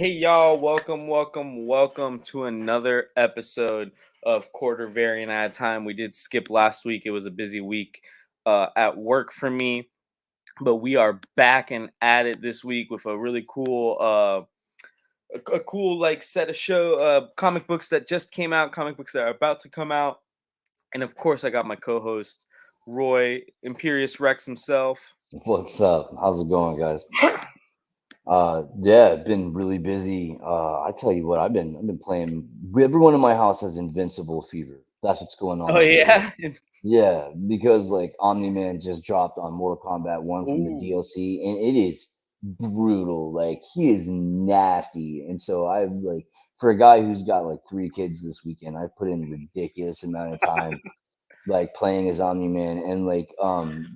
Hey y'all, welcome to another episode of Quarter Variant at a Time. We did skip last week. It was a busy week at work for me, but we are back and at it this week with a really cool a cool like set of comic books that just came out, comic books that are about to come out. And of course I got my co-host Roy Imperious Rex himself. What's up? How's it going, guys? Yeah, been really busy. I tell you what, I've been playing. Everyone in my house has Invincible fever. That's what's going on Oh over here. yeah. Yeah, because like Omni Man just dropped on Mortal Kombat 1 from the Ooh. DLC, and it is brutal. Like he is nasty, and so I like for a guy who's got like 3 kids this weekend, I put in ridiculous amount of time like playing as Omni Man, and like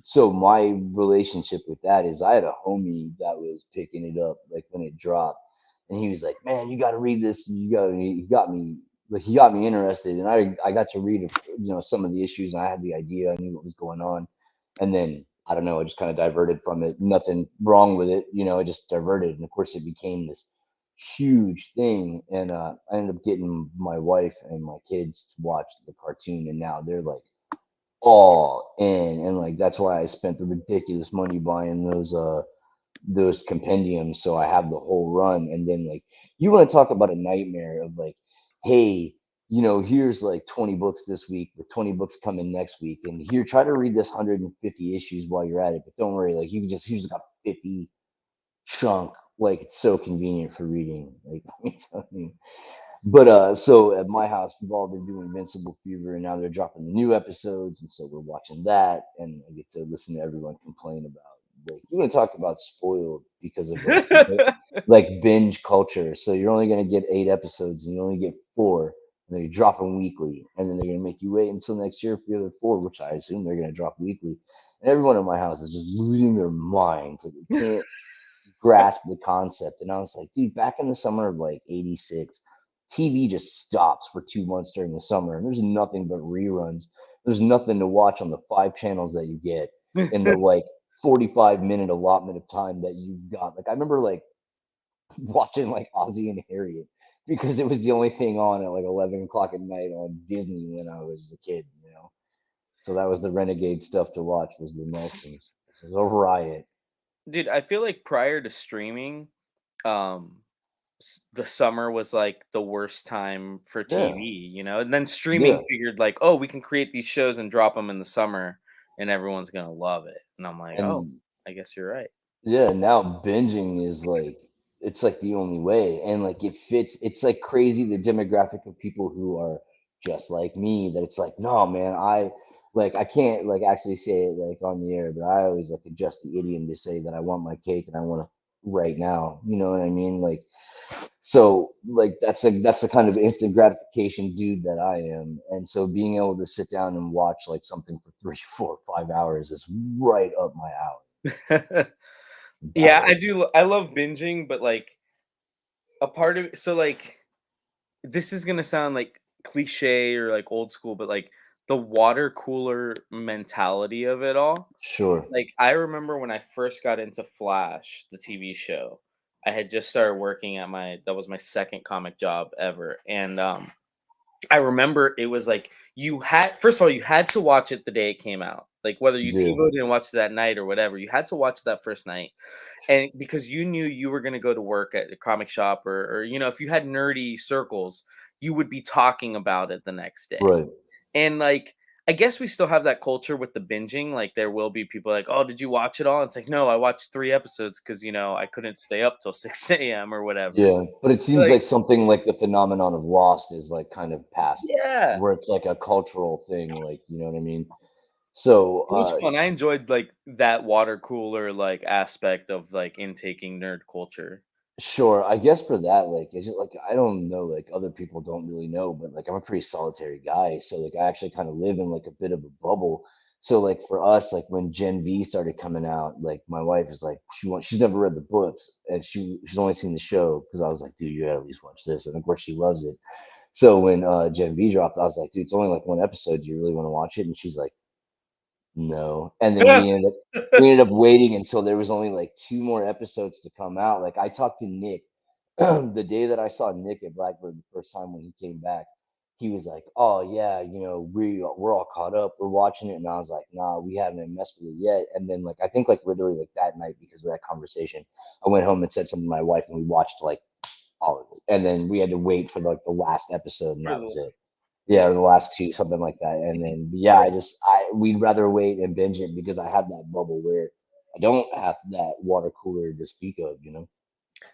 so my relationship with that is I had a homie that was picking it up like when it dropped, and he was like, man, you got to read this, he got me interested, and I got to read some of the issues, and I had the idea, I knew what was going on, and then I don't know, I just kind of diverted from it. Nothing wrong with it, I just diverted, and of course it became this huge thing, and I ended up getting my wife and my kids to watch the cartoon, and now they're like all in, and like that's why I spent the ridiculous money buying those compendiums, so I have the whole run. And then like you want to talk about a nightmare of like, hey, here's like 20 books this week with 20 books coming next week, and here, try to read this 150 issues while you're at it, but don't worry, like you just got 50 chunk, like it's so convenient for reading, like let me tell you. But so at my house, we've all been doing Invincible Fever, and now they're dropping the new episodes, and so we're watching that, and I get to listen to everyone complain about. Like, you want to talk about spoiled because of like binge culture. So you're only gonna get 8 episodes, and you only get four, and then you drop them weekly, and then they're gonna make you wait until next year for the other four, which I assume they're gonna drop weekly. And everyone in my house is just losing their minds. Like, they can't grasp the concept. And I was like, dude, back in the summer of like '86, TV just stops for 2 months during the summer, and there's nothing but reruns. There's nothing to watch on the 5 channels that you get in the like 45-minute allotment of time that you've got. Like I remember like watching like Ozzy and Harriet because it was the only thing on at like 11 o'clock at night on Disney when I was a kid. So that was the renegade stuff to watch, was the Nelsons. This is a riot. Dude, I feel like prior to streaming, um, the summer was like the worst time for Yeah, TV. And then streaming yeah. figured like, oh, we can create these shows and drop them in the summer, and everyone's gonna love it. And I'm like, oh, And I guess you're right. yeah, now binging is like it's like the only way, and like it fits. It's like crazy the demographic of people who are just like me. That it's like, no, man, I can't like actually say it like on the air, but I always like adjust the idiom to say that I want my cake and I want it right now. You know what I mean? Like so, like that's the kind of instant gratification dude that I am, and so being able to sit down and watch like something for 3, 4, 5 hours is right up my Yeah, I alley. do. I love binging, but like a part of so like this is gonna sound like cliche or like old school, but like the water cooler mentality of it all. Sure. Like, I remember when I first got into Flash, the TV show, I had just started working at that was my second comic job ever, and, I remember it was like you had first of all, you had to watch it the day it came out, like, whether you Yeah, TiVoed and watched it that night or whatever, you had to watch that first night, and because you knew you were gonna go to work at a comic shop or if you had nerdy circles, you would be talking about it the next day. right. And, like, I guess we still have that culture with the binging, like, there will be people like, "Oh, did you watch it all?" It's like, "No, I watched 3 episodes because I couldn't stay up till 6 AM or whatever." Yeah, but it seems Like like something like the phenomenon of Lost is like kind of past us, yeah, where it's like a cultural thing, like you know what I mean? So, it was fun. I enjoyed, like, that water cooler, like, aspect of, like, intaking nerd culture. sure, I guess for that, like, is it like I don't know, like other people don't really know, but like I'm a pretty solitary guy, so like I actually kind of live in like a bit of a bubble. So like for us, like when Gen V started coming out, like my wife is like she's never read the books, and she's only seen the show because I was like, dude, you gotta at least watch this, and of course she loves it. So when Gen V dropped, I was like, dude, it's only like one episode. Do you really want to watch it? And she's like, no. And then we ended up waiting until there was only like two more episodes to come out. Like I talked to Nick the day that I saw Nick at Blackbird the first time when he came back, he was like, "Oh yeah, we're all caught up, we're watching it," and I was like, "Nah, we haven't messed with it yet." And then like I think like literally like that night because of that conversation, I went home and said something to my wife, and we watched like all of it, and then we had to wait for like the last episode, and For that was the it. Yeah, yeah, or the last two, something like that. And then yeah, yeah. I we'd rather wait and binge it because I have that bubble where I don't have that water cooler to speak of.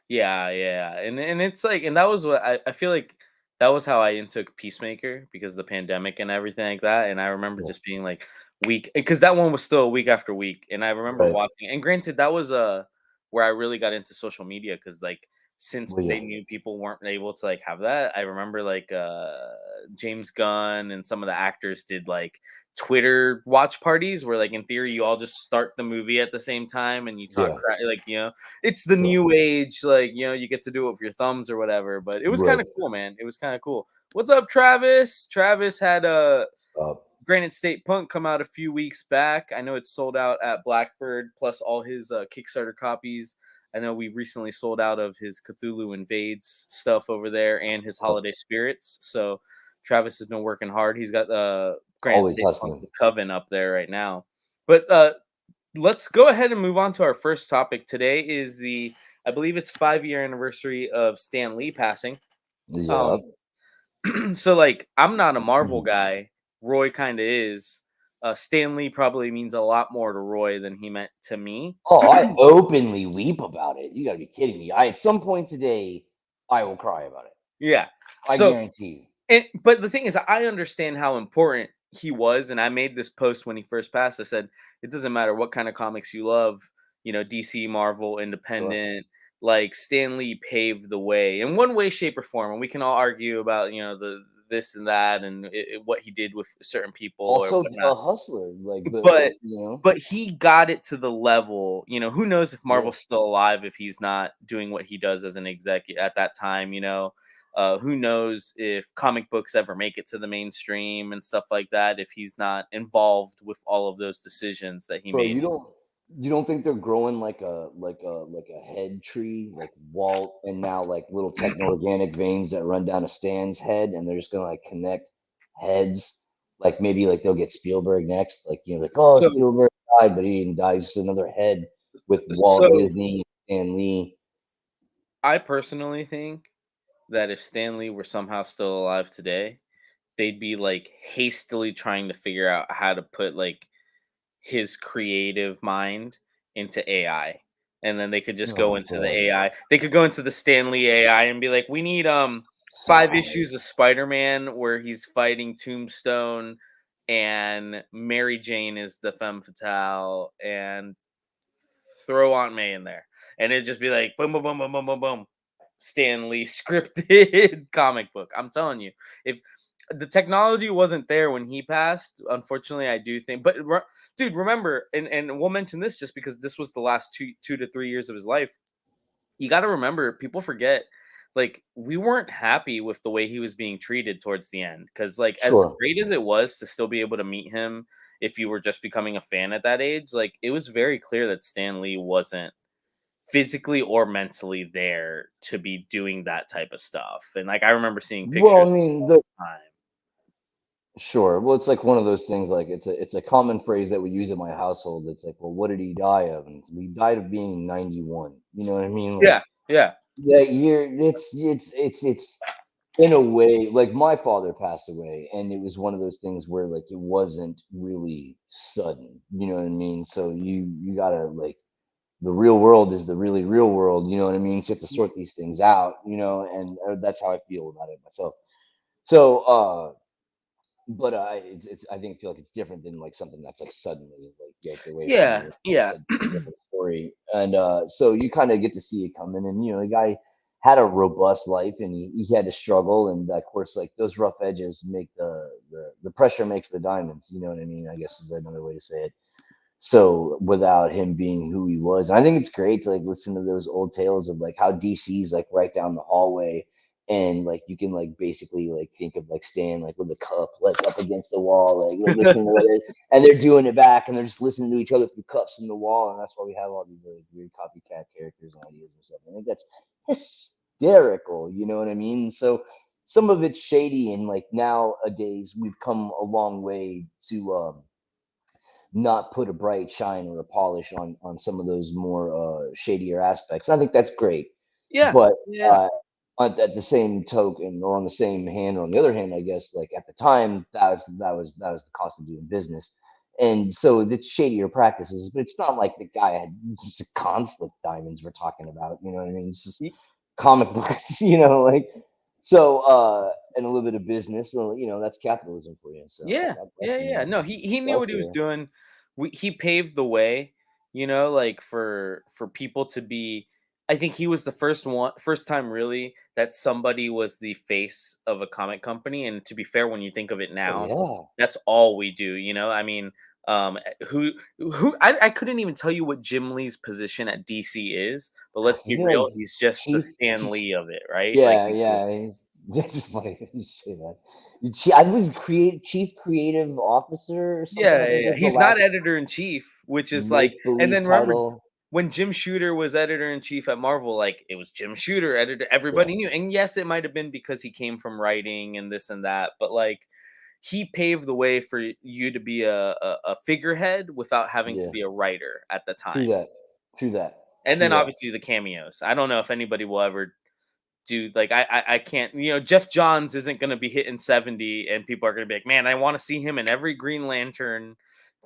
Yeah, yeah, and it's like, and that was what I feel like that was how I intook Peacemaker because of the pandemic and everything like that. And I remember Yeah. just being like week because that one was still week after week, and I remember Right. watching. And granted, that was where I really got into social media because like since Well, they yeah. knew people weren't able to like have that, I remember like James Gunn and some of the actors did like Twitter watch parties where like in theory you all just start the movie at the same time and you talk Yeah. like it's the Sure. new age, like, you get to do it with your thumbs or whatever. But it was kind Right. of cool, man. It was kind of cool. What's up, Travis? Travis had a Uh, Granite State Punk come out a few weeks back. I know it's sold out at Blackbird, plus all his Kickstarter copies. I know we recently sold out of his Cthulhu Invades stuff over there and his so Holiday Spirits. So Travis has been working hard. He's got Granite always State Punk hustling. The Coven up there right now. But let's go ahead and move on to our first topic. Today is I believe it's 5-year anniversary of Stan Lee passing. Yeah. Um, so like I'm not a Marvel guy. Roy kind of is. Stan Lee probably means a lot more to Roy than he meant to me. Oh, I openly weep about it. You gotta be kidding me. I at some point today, I will cry about it. Yeah. I So guarantee you. but the thing is, I understand how important he was, and I made this post when he first passed. I said it doesn't matter what kind of comics you love, DC, Marvel, Sure. Independent. Like Stan Lee paved the way in one way, shape, or form, and we can all argue about the this and that and what he did with certain people or Also whatnot. a hustler, like, but But you know, but he got it to the level, who knows if yeah. Marvel's still alive if he's not doing what he does as an executive at that time, who knows if comic books ever make it to the mainstream and stuff like that if he's not involved with all of those decisions that he Bro, made. you don't think they're growing like a head tree, like Walt, and now like little techno organic veins that run down a Stan's head, and they're just gonna like connect heads, like maybe like they'll get Spielberg next, like like, oh, So Spielberg died, but he didn't die, just another head with Walt so Disney and Lee. I personally think that if Stan Lee were somehow still alive today, they'd be like hastily trying to figure out how to put like his creative mind into AI. And then they could just go Oh into the god, AI. They could go into the Stanley AI and be like, "We need 5 issues of Spider-Man where he's fighting Tombstone and Mary Jane is the femme fatale and throw Aunt May in there." And it'd just be like boom boom boom boom boom boom boom. Stanley scripted comic book. I'm telling you. If the technology wasn't there when he passed. Unfortunately, I do think. But dude, remember, and we'll mention this just because this was the last two to 3 years of his life. You got to remember, people forget. Like we weren't happy with the way he was being treated towards the end, because like as sure. great as it was to still be able to meet him if you were just becoming a fan at that age, like it was very clear that Stan Lee wasn't physically or mentally there to be doing that type of stuff. And like I remember seeing Well, pictures I mean, all the time. sure. Well, it's like one of those things. Like it's a common phrase that we use in my household. It's like, well, what did he die of? And he died of being 91. You know what I mean? Like Yeah, yeah. that year. It's in a way like my father passed away, and it was one of those things where like it wasn't really sudden. You know what I mean? So you gotta like the real world is the really real world. You know what I mean? So you have to sort these things out. And that's how I feel about it myself. So but it's I think feel like it's different than like something that's like suddenly like yanked away from Yeah, you. It's yeah. a different story, and so you kind of get to see it coming. And the guy had a robust life, and he had to struggle, and of course, like those rough edges make the pressure makes the diamonds. You know what I mean? I guess is another way to say it. So without him being who he was, and I think it's great to like listen to those old tales of like how DC's like right down the hallway, and like you can like basically like think of like Stan like with a cup like up against the wall, like listening to what it, and they're doing it back, and they're just listening to each other through cups in the wall, and that's why we have all these like weird copycat characters and ideas and stuff. I think that's hysterical. You know what I mean? So some of it's shady, and like nowadays we've come a long way to not put a bright shine or a polish on some of those more shadier aspects. I think that's great, Yeah, but yeah, uh, at the same token, or on the same hand, or on the other hand, I guess, like at the time, that was the cost of doing business, and so it's shadier practices. But it's not like the guy had just a conflict diamonds we're talking about. You know what I mean? It's just y- comic books. You know, like so, and a little bit of business. So, that's capitalism for you. So yeah, God bless yeah, him, yeah. man. No, he knew Bless what he was you. doing. He paved the way, like for people to be. I think he was the first time really that somebody was the face of a comic company. And to be fair, when you think of it Oh now, yeah. that's all we do. I mean, who I couldn't even tell you what Jim Lee's position at DC is, but let's be Isn't he real, like he's just the chief? Stan Lee of it, right? Like Yeah, he's yeah. just It's funny that you say that. I was chief creative officer or something. yeah, I yeah, think yeah. was the He's not last editor in chief, which is like, make and believe then remember title. when Jim Shooter was editor in chief at Marvel, like it was Jim Shooter editor, Yeah, everybody knew. And yes, it might have been because he came from writing and this and that, but like he paved the way for you to be a figurehead without having to yeah. be a writer at the True time. that. True that. And True then that. obviously the cameos. I don't know if anybody will ever do like I can't, Jeff Johns isn't gonna be hitting 70 and people are gonna be like, man, I want to see him in every Green Lantern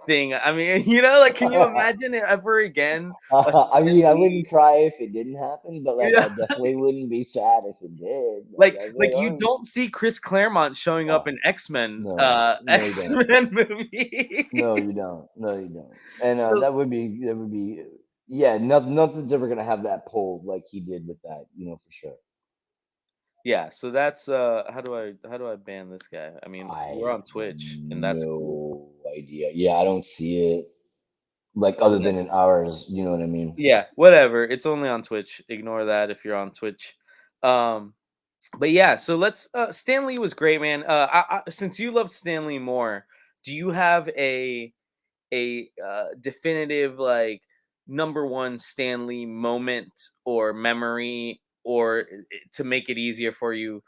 thing. I mean, like can you imagine it ever again? A I mean, Stan I Lee. wouldn't cry if it didn't happen, but like, Yeah. I definitely wouldn't be sad if it did. Like, like I'd be like like, you oh, don't see Chris Claremont showing up oh, in X-Men no, no, you don't. X-Men movie. No, you don't. No, you don't. And So that would be yeah, nothing's ever gonna have that pull like he did with that, for sure. yeah, so that's how do I ban this guy? I mean, we're I on have Twitch and that's cool. no idea. Yeah, I don't see it like other than in ours, you know what I mean? Yeah, whatever. It's only on Twitch. Ignore that if you're on Twitch. Um, but yeah, so let's. Stanley was great, man. Since you loved Stanley more, do you have a definitive like number one Stanley moment or memory, or to make it easier for you?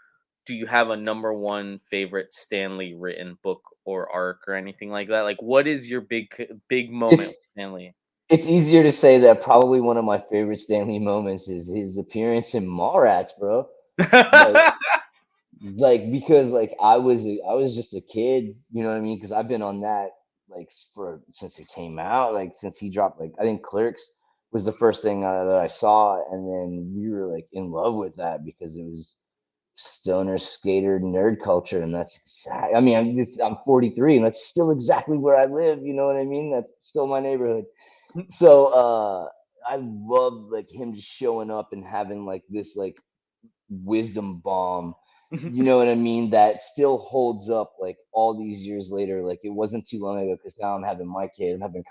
Do you have a number one favorite Stanley written book or arc or anything like that? Like, what is your big moment It's with Stanley? it's easier to say that probably one of my favorite Stanley moments is his appearance in Mallrats, bro. Like because like I was just a kid, you know what I mean? Because I've been on that like for since it came out, like since he dropped like I think Clerks was the first thing that I saw, and then we were like in love with that because it was stoner skater nerd culture, and that's I mean I'm 43, and that's still exactly where I live. You know what I mean? That's still my neighborhood. So I love like him just showing up and having like this like wisdom bomb, you know what I mean, that still holds up like all these years later. Like it wasn't too long ago because now I'm having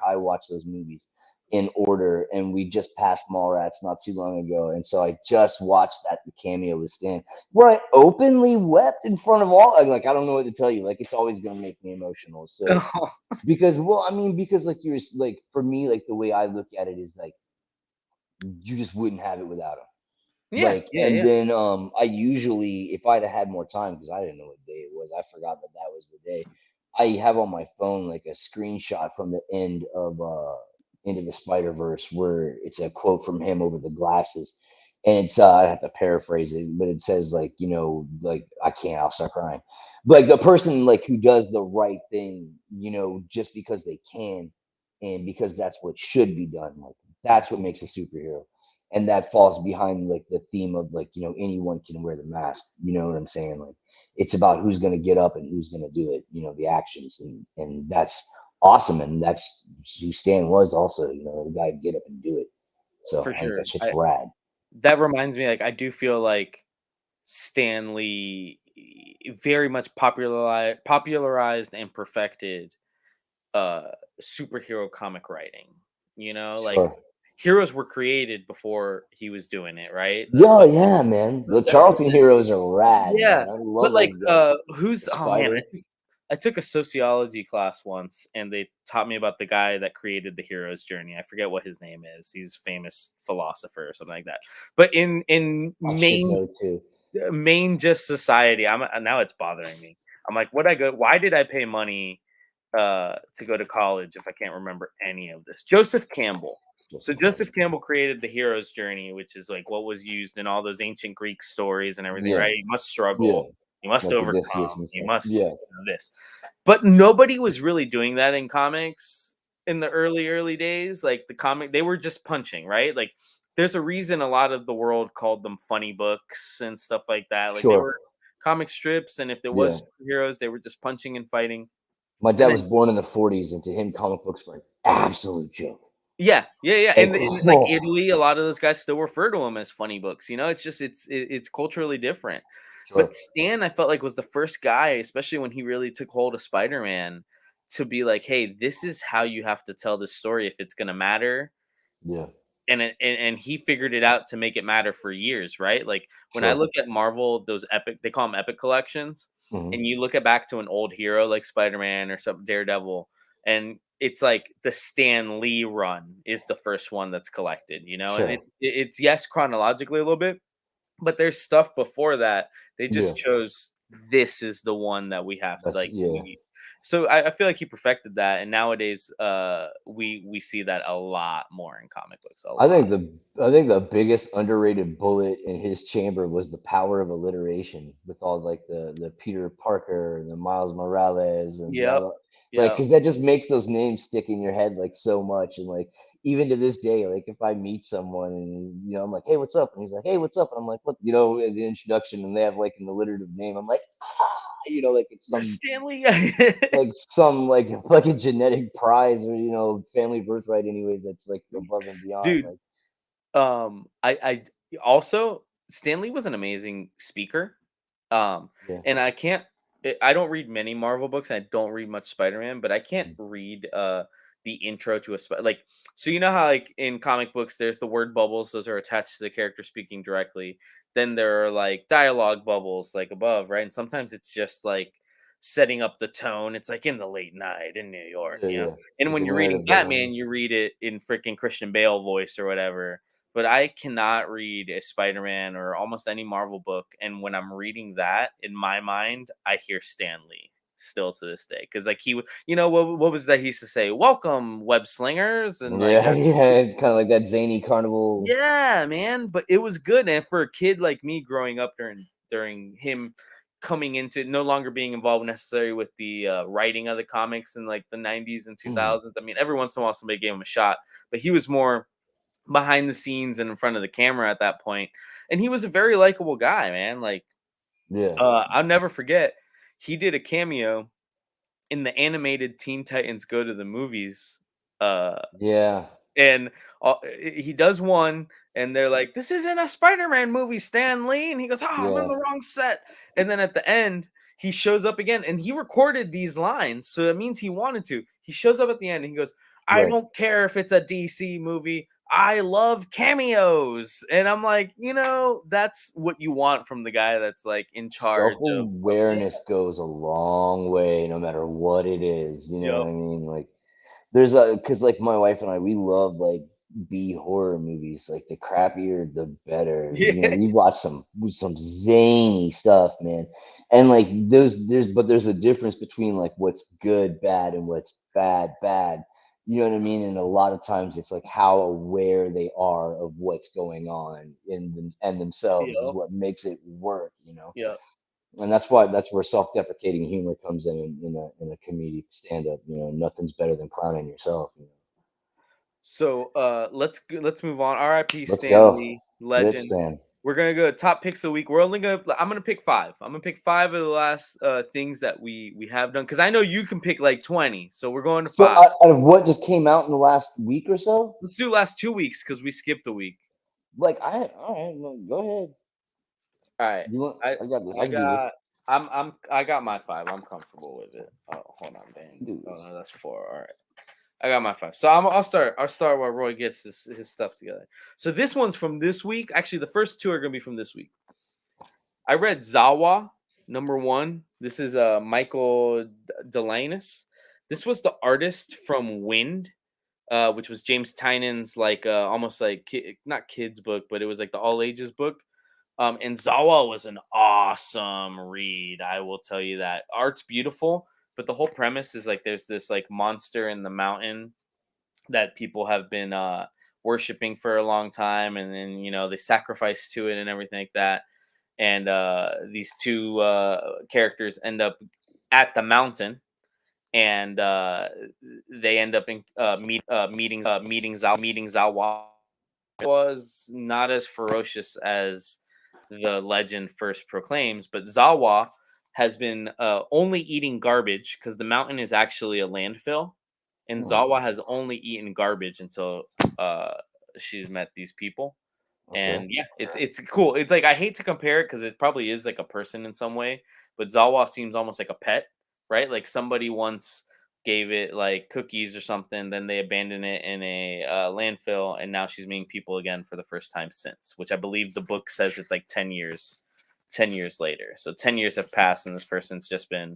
Kai watch those movies in order, and we just passed Mallrats not too long ago, and so I just watched that the cameo with Stan, where I openly wept in front of all. Like I don't know what to tell you. Like it's always gonna make me emotional. So Oh, because well, I mean, because like you're like for me, like the way I look at it is like you just wouldn't have it without him. yeah, Like, yeah, and yeah. then I usually, if I'd have had more time, because I didn't know what day it was, I forgot that that was the day. I have on my phone like a screenshot from the end of Into the Spider Verse where it's a quote from him over the glasses, and it's I have to paraphrase it, but it says like like I can't, I'll start crying. Like the person like who does the right thing, just because they can, and because that's what should be done. Like that's what makes a superhero, and that falls behind like the theme of like anyone can wear the mask, you know what I'm saying? Like it's about who's going to get up and who's going to do it, the actions, and that's awesome, and that's who Stan was also, the guy to get up and do it. So For I think sure. that shit's rad. That reminds me, like, I do feel like Stanley very much popularized and perfected superhero comic writing. Like Sure. heroes were created before he was doing it, right? Yeah, yeah, man, the That- Charlton heroes are rad, yeah, man. I but love like those guys. who's The oh man, Spider. I took a sociology class once, and they taught me about the guy that created the hero's journey. I forget what his name is. He's a famous philosopher or something like that. But in I should main know too. main just society, I'm now it's bothering me. I'm like, what I go? Why did I pay money to go to college if I can't remember any of this? Joseph Campbell. So Joseph Joseph Campbell. Campbell created the hero's journey, which is like what was used in all those ancient Greek stories and everything, Yeah, right? You must yeah. struggle, you must Like overcome, Odysseus and you stuff. must Yeah, this. But nobody was really doing that in comics in the early days. Like the comic, they were just punching, right? Like there's a reason a lot of the world called them funny books and stuff like that. Like they sure. were comic strips, and if there Yeah. was superheroes, they were just punching and fighting. My dad And was then born in the 40s, and to him, comic books were an absolute joke. yeah, Like, and in like oh, Italy, a lot of those guys still refer to them as funny books. You know, it's just it's culturally different. sure. But Stan, I felt like was the first guy, especially when he really took hold of Spider-Man, to be like, "Hey, this is how you have to tell this story if it's gonna matter." Yeah, And he figured it out to make it matter for years, right? Like when I sure. look at Marvel, those epic, they call them epic collections, Hmm. and you look at back to an old hero like Spider-Man or some Daredevil, and it's like the Stan Lee run is the first one that's collected, you know, and Sure. it's yes chronologically a little bit, but there's stuff before that. They Yeah. just chose this is the one that we have That's like yeah. so I feel like he perfected that, and nowadays we see that a lot more in comic books, a I lot. think the biggest underrated bullet in his chamber was the power of alliteration with all like the Peter Parker and the Miles Morales and blah Yep. blah, like Yep. because that just makes those names stick in your head like so much. And like even to this day, like if I meet someone and I'm like, hey, what's up? And he's like, hey, what's up? And I'm like, what? In the introduction, and they have like an alliterative name. I'm like, like it's The some Stanley like some like fucking genetic prize or family birthright anyways that's like above and beyond dude, like I also Stanley was an amazing speaker. Um, yeah. and I don't read many Marvel books. I don't read much Spider-Man, but I can't read the intro to like so you know how like in comic books there's the word bubbles, those are attached to the character speaking directly. Then there are like dialogue bubbles like above, right? And sometimes it's just like setting up the tone. It's like in the late night in New York, Yeah, you know. yeah. And Like when a you're reading narrative bubble, yeah. Batman, you read it in freaking Christian Bale voice or whatever. But I cannot read a Spider-Man or almost any Marvel book, and when I'm reading that, in my mind, I hear Stan Lee still to this day. Because like he would, what was that he used to say? Welcome, web slingers, and like Yeah, yeah. It's kind of like that zany carnival. yeah, man. But it was good, and for a kid like me growing up during him coming into no longer being involved necessarily with the writing of the comics in like the 90s and Mhm. 2000s. I mean, every once in a while somebody gave him a shot, but he was more behind the scenes and in front of the camera at that point. And he was a very likable guy, man. Like, Yeah, I'll never forget, he did a cameo in the animated Teen Titans Go to the Movies uh yeah, and he does one, and they're like, "This isn't a Spider-Man movie, Stan Lee," and he goes, "Ah, I'm on yeah. the wrong set." And then at the end, he shows up again, and he recorded these lines, so it means he wanted to. He shows up at the end, and he goes, "I Right. don't care if it's a DC movie. I love cameos." And I'm like, that's what you want from the guy that's like in charge of yeah, Self-awareness goes a long way, no matter what it is. You know what yep, I mean? Like, there's a because like my wife and I, we love like B horror movies. Like the crappier, the better. yeah, We watch some zany stuff, man. And like there's a difference between like what's good, bad, and what's bad, bad. You know what I mean? And a lot of times it's like how aware they are of what's going on and themselves is yep, what makes it work. yep. And that's where self-deprecating humor comes in a comedic stand-up. Nothing's better than clowning yourself. So let's move on. R.I.P. Let's Stan go. Lee, Rip legend. Stan. We're gonna go top picks of the week. I'm gonna pick five. I'm gonna pick five of the last things that we have done because I know you can pick like 20. So we're going to So five. out of what just came out in the last week or so, Let's do last 2 weeks because we skipped a week. like all right, well, go ahead. All right. You want? I I got this. I I can do this. got I got my five. I'm comfortable with it. Oh, hold on, I dang. can do Oh this. no, that's four. All right. I got my five. So I'll start while Roy gets his stuff together. So this one's from this week. Actually, the first two are gonna be from this week. I read Zawa number one. This is Michael Delanus. This was the artist from Wind, which was James Tynan's like almost like not kids book, but it was like the all ages book. And Zawa was an awesome read. I will tell you that. Art's beautiful, but the whole premise is like there's this like monster in the mountain that people have been worshiping for a long time, and then they sacrifice to it and everything like that. And these two characters end up at the mountain, and they end up in meeting Zawa. Was not as ferocious as the legend first proclaims, but Zawa has been only eating garbage because the mountain is actually a landfill, and Hmm, Zawa has only eaten garbage until uh, she's met these people. okay. And yeah, it's cool. It's like I hate to compare it because it probably is like a person in some way, but Zawa seems almost like a pet, right? Like somebody once gave it like cookies or something, then they abandoned it in a landfill, and now she's meeting people again for the first time since. Which I believe the book says it's like 10 years, 10 years later. So 10 years have passed, and this person's just been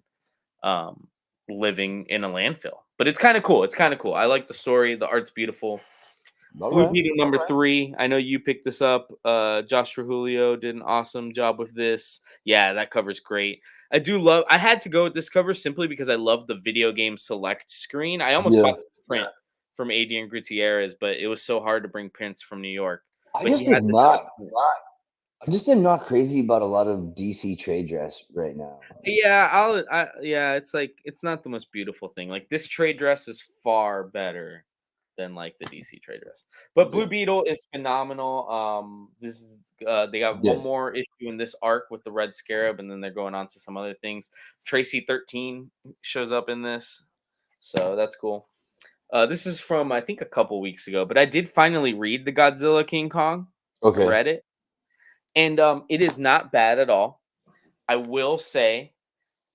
um, living in a landfill. But it's kind of cool. It's kind of cool. I like the story. The art's beautiful. All Blue right. Beetle number 3. I know you picked this up. Josh Trujillo did an awesome job with this. Yeah, that cover's great. I had to go with this cover simply because I love the video game select screen. I almost Yeah. bought the print from Adrian Gutierrez, but it was so hard to bring prints from New York. I But he just had am this not. awesome. I just am not crazy about a lot of DC trade dress right now. Yeah, it's like it's not the most beautiful thing. Like this trade dress is far better than like the DC trade dress. But Blue Yeah. Beetle is phenomenal. This is they got one Yeah. more issue in this arc with the Red Scarab, and then they're going on to some other things. Tracy 13 shows up in this, so that's cool. This is from I think a couple weeks ago, but I did finally read the Godzilla King Kong. I Okay. read it, and it is not bad at all. I will say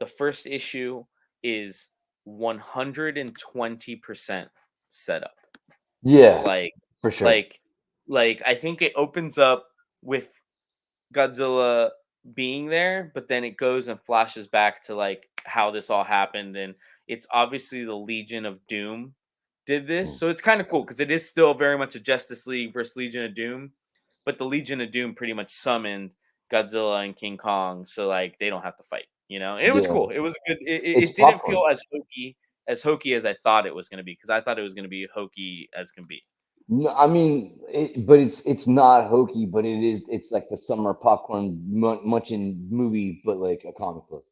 the first issue is 120% setup. Yeah, Like for sure. like I think it opens up with Godzilla being there, but then it goes and flashes back to like how this all happened, and it's obviously the Legion of Doom did this. Mm. So it's kind of cool because it is still very much a Justice League versus Legion of Doom, but the Legion of Doom pretty much summoned Godzilla and King Kong, so like they don't have to fight, And it was Yeah, cool. It was a good. it's It didn't popcorn. feel as hokey as I thought it was going to be because I thought it was going to be hokey as can be. No, I mean, but it's not hokey, but it is. It's like the summer popcorn munching movie, but like a comic book,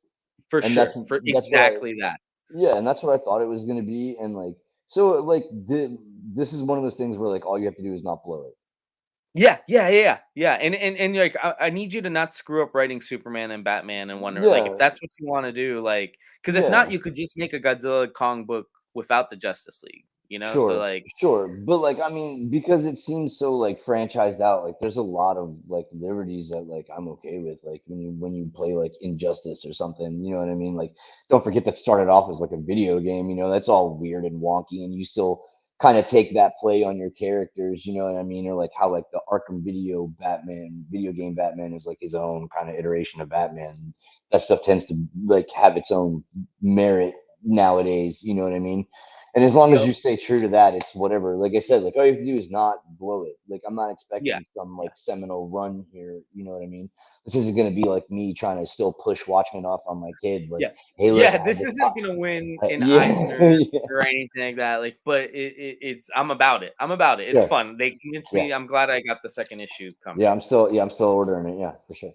For and sure, for that's what I exactly that. yeah, and that's what I thought it was gonna be, and like so like this is one of those things where like all you have to do is not blow it. Yeah. And like I need you to not screw up writing Superman and Batman and Wonder. Like if Yeah, that's what you want to do, like because if not, yeah. you could just make a Godzilla Kong book without the Justice League. So Sure, like sure. But like I mean, because it seems so like franchised out, like there's a lot of like liberties that like I'm okay with. Like when you play like Injustice or something, you know what I mean? Like don't forget that started off as like a video game, that's all weird and wonky, and you still kind of take that play on your characters, you know what I mean? Or like how like the Arkham video game Batman is like his own kind of iteration of Batman. That stuff tends to like have its own merit nowadays, you know what I mean? And as long as yep, you stay true to that, it's whatever. Like I said, like all you have to do is not blow it. Like I'm not yeah, expecting some yeah, like seminal run here. You know what I mean? This isn't gonna be like me trying to still push Watchmen off on my kid. Like, yeah, hey, look, yeah. This isn't gonna win an yeah, Eisner yeah, or anything like that. Like, but it's I'm about it. I'm about it. It's sure, fun. They convinced yeah, me. I'm glad I got the second issue coming. I'm still ordering it. Yeah, for sure.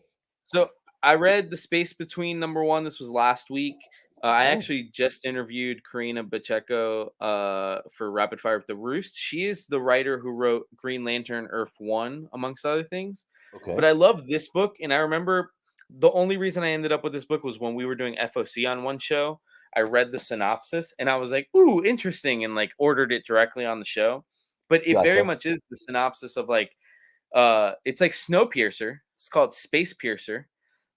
So I read The Space Between #1. This was last week. I Oh, actually just interviewed Karina Pacheco for Rapid Fire with the Roost. She is the writer who wrote Green Lantern Earth 1, amongst other things. But okay, I love this book. And I remember the only reason I ended up with this book was when we were doing FOC on one show. I read the synopsis and I was like, ooh, interesting. And like ordered it directly on the show. But it very gotcha. much is the synopsis of like, it's like Snowpiercer. It's called Space Piercer.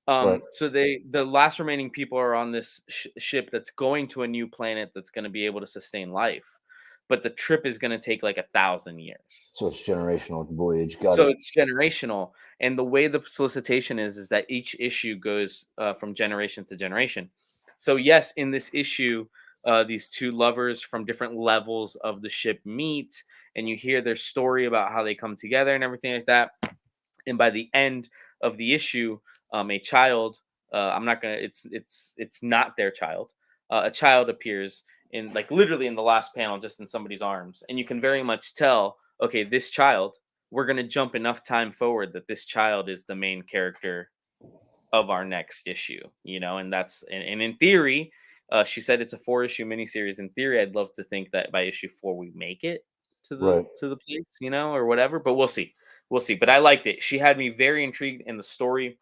Right. So the last remaining people are on this ship that's going to a new planet that's going to be able to sustain life. but the trip is going to take like 1,000 years. So it's generational voyage. Got So it. it's generational, and the way the solicitation is that each issue goes from generation to generation. So yes, in this issue, these two lovers from different levels of the ship meet, and you hear their story about how they come together and everything like that. And by the end of the issue, a child, I'm not gonna, it's not their child, a child appears in, like, literally in the last panel, just in somebody's arms, and you can very much tell, okay, this child, we're gonna jump enough time forward that this child is the main character of our next issue, and and in theory, she said it's a 4 issue miniseries. In theory, I'd love to think that by issue 4 we make it Right. to the place, or whatever, but we'll see. We'll see. But I liked it. She had me very intrigued in the story.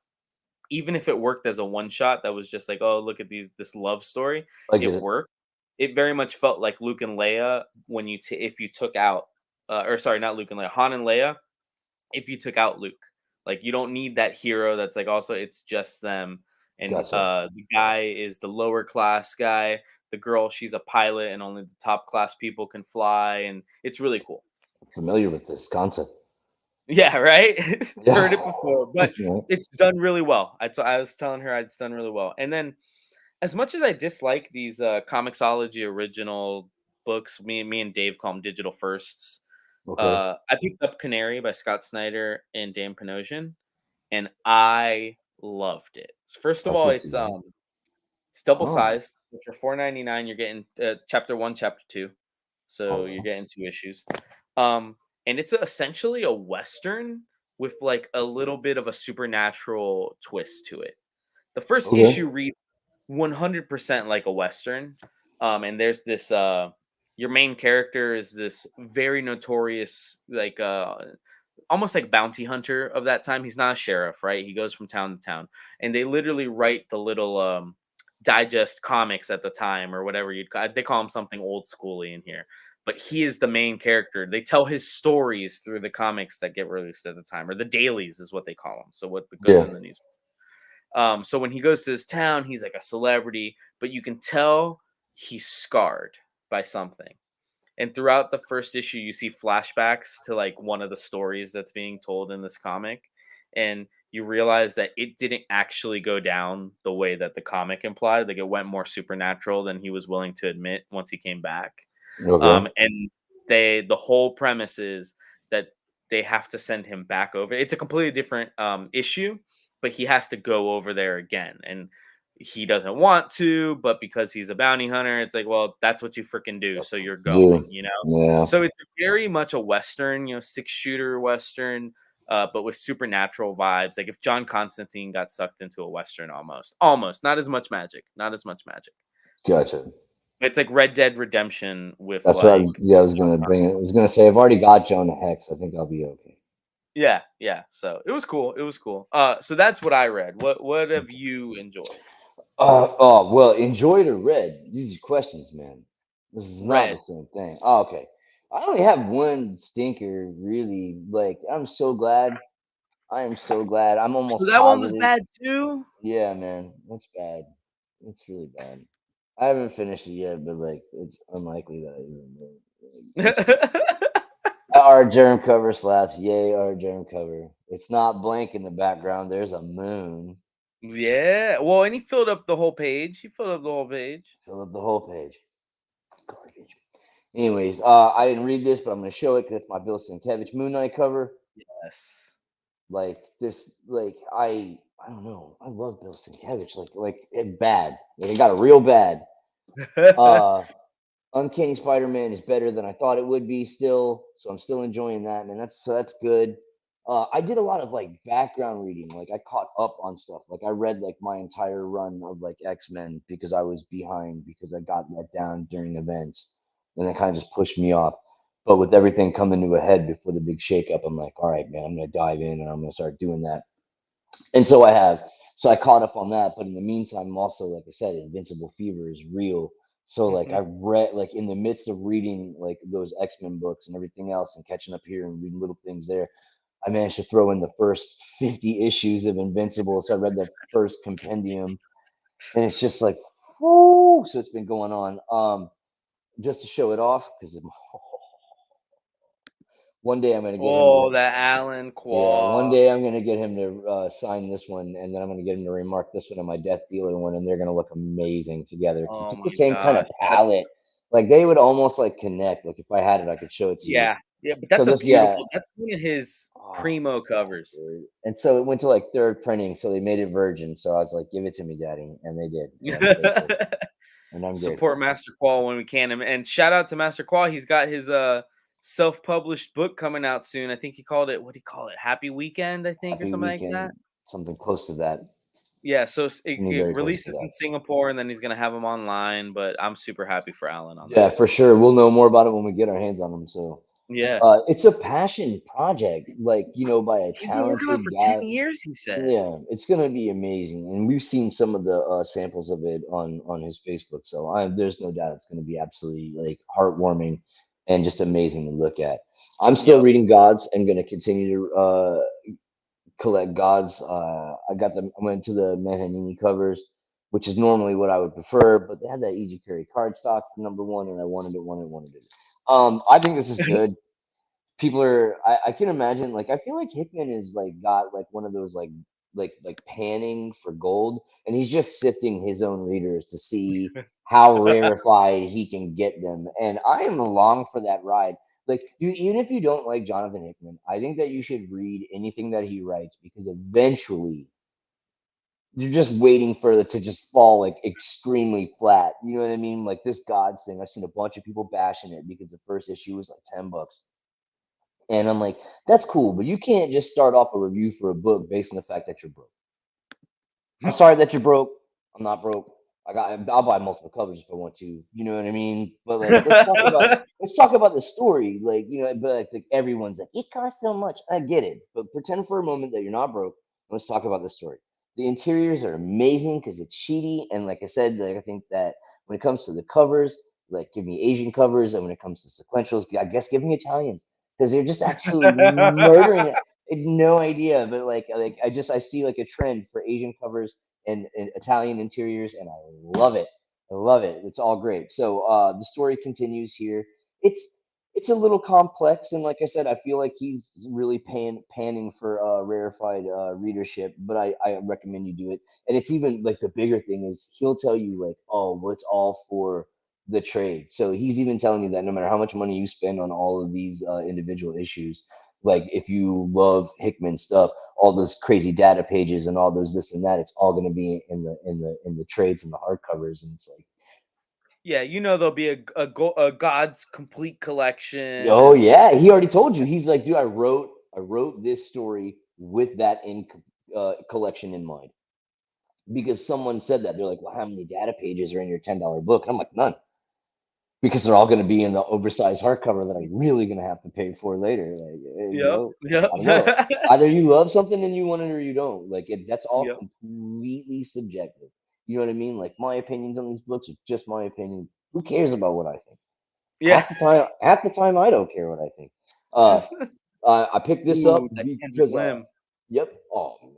Even if it worked as a one shot that was just like, oh, look at this love story, I get it it. worked. It very much felt like Luke and Leia when if you took out or sorry, not Luke and Leia, Han and Leia, if you took out Luke. Like, you don't need that hero that's like, also it's just them. And Gotcha. the guy is the lower class guy. The girl, she's a pilot, and only the top class people can fly, and it's really cool. Familiar with this concept. Yeah, right? Heard Yeah. it before, but Yeah. it's done really well. I was telling her it's done really well. And then, as much as I dislike these Comixology original books, me and Dave call them digital firsts. Okay. I picked up Canary by Scott Snyder and Dan Panosian, and I loved it. First of That's all, good to hear. it's double Oh. sized. For 4.99, you're getting chapter 1, chapter 2. So you're Okay. getting 2 issues. Um, and it's essentially a western with like a little bit of a supernatural twist to it. The first Okay. issue reads 100% like a western. And there's this your main character is this very notorious, like almost like bounty hunter of that time. He's not a sheriff, right? He goes from town to town, and they literally write the little digest comics at the time, or whatever they call him something old schooly in here. But he is the main character. They tell his stories through the comics that get released at the time, or the dailies is what they call them. So what goes Yeah. in the news. So when he goes to this town, he's like a celebrity, but you can tell he's scarred by something. And throughout the first issue, you see flashbacks to like one of the stories that's being told in this comic. And you realize that it didn't actually go down the way that the comic implied. Like, it went more supernatural than he was willing to admit once he came back. Okay. And the whole premise is that they have to send him back over. It's a completely different issue, but he has to go over there again. And he doesn't want to, but because he's a bounty hunter, it's like, well, that's what you freaking do. So you're Do. going. Yeah. So it's very much a Western, 6 shooter Western, but with supernatural vibes. Like if John Constantine got sucked into a Western, almost, not as much magic, not as much magic. Gotcha. It's like Red Dead Redemption with That's what like, I was gonna bring it. I was gonna say I've already got Jonah Hex. I think I'll be okay. yeah, yeah. So it was cool. It was cool. So that's what I read. What have you enjoyed? Oh well, enjoyed or read? These are questions, man. This is not the Read. same thing. Oh, okay. I only have one stinker, really. Like, I'm so glad. I am so glad. I'm So almost that one was positive. bad too. Yeah, man, that's bad. It's really bad. I haven't finished it yet, but like, it's unlikely that I even will. Like, it's our germ cover slaps. Yay, our germ cover. It's not blank in the background. There's a moon. Yeah. Well, and he filled up the whole page. He filled up the whole page. Fill up the whole page. Garbage. Anyways, I didn't read this, but I'm gonna show it because it's my Bill Sienkiewicz Moon Knight cover. Yes. Like this, like I don't know. I love Bill Sienkiewicz. Like it bad. Like it got a real bad. Uh, Uncanny Spider-Man is better than I thought it would be still, so I'm still enjoying that, man. That's good. I did a lot of like background reading. Like I caught up on stuff. Like I read like my entire run of like X-Men because I was behind because I got let down during events, and it kind of just pushed me off. But with everything coming to a head before the big shakeup, I'm like, all right, man, I'm gonna dive in and I'm gonna start doing that. And so I have. So I caught up on that. But in the meantime, I'm also, like I said, Invincible Fever is real. So like I Mhm. read like in the midst of reading like those X-Men books and everything else and catching up here and reading little things there, I managed to throw in the first 50 issues of Invincible. So I read the first compendium and it's just like, whoo. So it's been going on. just to show it off because one day I'm gonna get him to. Oh, that Alan Yeah, one Quaw. day I'm gonna get him to sign this one, and then I'm gonna get him to remark this one on my Death Dealer one, and they're gonna look amazing together because Oh it's the my same kind of gosh. That's palette. Like they would almost like connect. Like if I had it, I could show it to you. yeah. Yeah, but So that's a this, yeah, beautiful that's one of his oh, primo covers. dude. And so it went to like third printing, so they made it virgin. So I was like, "Give it to me, Daddy," and they did, and I'm grateful. And I'm Support grateful. Master Qual when we can. And shout out to Master Qual. He's got his self-published book coming out soon. I think he called it, what do you call it? Happy Weekend, I think, or Happy something like that. weekend, something close to that, Yeah, so something it very close to releases that. in Singapore and then he's gonna have them online. But I'm super happy for Alan on Yeah, that. for sure. We'll know more about it when we get our hands on them. So. Yeah. It's a passion project, like by a He's been working on it talented for guy. 10 years, he said. Yeah, it's gonna be amazing, and we've seen some of the samples of it on his Facebook. So there's no doubt it's gonna be absolutely like heartwarming and just amazing to look at. I'm still Yep. reading Gods. I'm gonna continue to collect Gods. I went to the Manhanini covers, which is normally what I would prefer, but they had that easy carry cardstock for number one, and I wanted it. I think this is good. People are I can imagine, like, I feel like Hickman is like got like one of those like panning for gold, and he's just sifting his own readers to see how rarefied he can get them, and I am along for that ride. Like, you, even if you don't like Jonathan Hickman, I think that you should read anything that he writes, because eventually you're just waiting for it to just fall like extremely flat. You know what I mean? Like this Gods thing, I've seen a bunch of people bashing it because the first issue was like $10. And I'm like, that's cool, but you can't just start off a review for a book based on the fact that you're broke. I'm sorry that you're broke. I'm not broke. I'll buy multiple covers if I want to. You know what I mean? But like, let's talk about the story. Like, but like everyone's like, it costs so much. I get it, but pretend for a moment that you're not broke. Let's talk about the story. The interiors are amazing because it's sheety, and like I said, like I think that when it comes to the covers, like give me Asian covers, and when it comes to sequentials, I guess give me Italians because they're just absolutely murdering it. I had no idea, but I see like a trend for Asian covers and Italian interiors, and I love it. I love it. It's all great. So the story continues here. It's it's a little complex, and like I said, I feel like he's really panning for rarefied readership. But I recommend you do it. And it's even like the bigger thing is he'll tell you like, oh, well, it's all for the trade. So he's even telling you that no matter how much money you spend on all of these individual issues, like if you love Hickman stuff, all those crazy data pages and all those this and that, it's all going to be in the trades and the hardcovers, and it's like, Yeah, there'll be a God's complete collection oh and yeah, he already told you. He's like, dude, I wrote this story with that in collection in mind, because someone said that they're like, well, how many data pages are in your $10 book? And I'm like, none, because they're all going to be in the oversized hardcover that I'm really going to have to pay for later. Like, yep, I don't know. yep. Either you love something and you want it, or you don't. Like, that's all Yep. completely subjective. You know what I mean? Like, my opinions on these books are just my opinion. Who cares about what I think? Yeah. Half the time, I don't care what I think. Uh, I picked this up Ooh, that Kendrick because, Lim. yep. Oh man.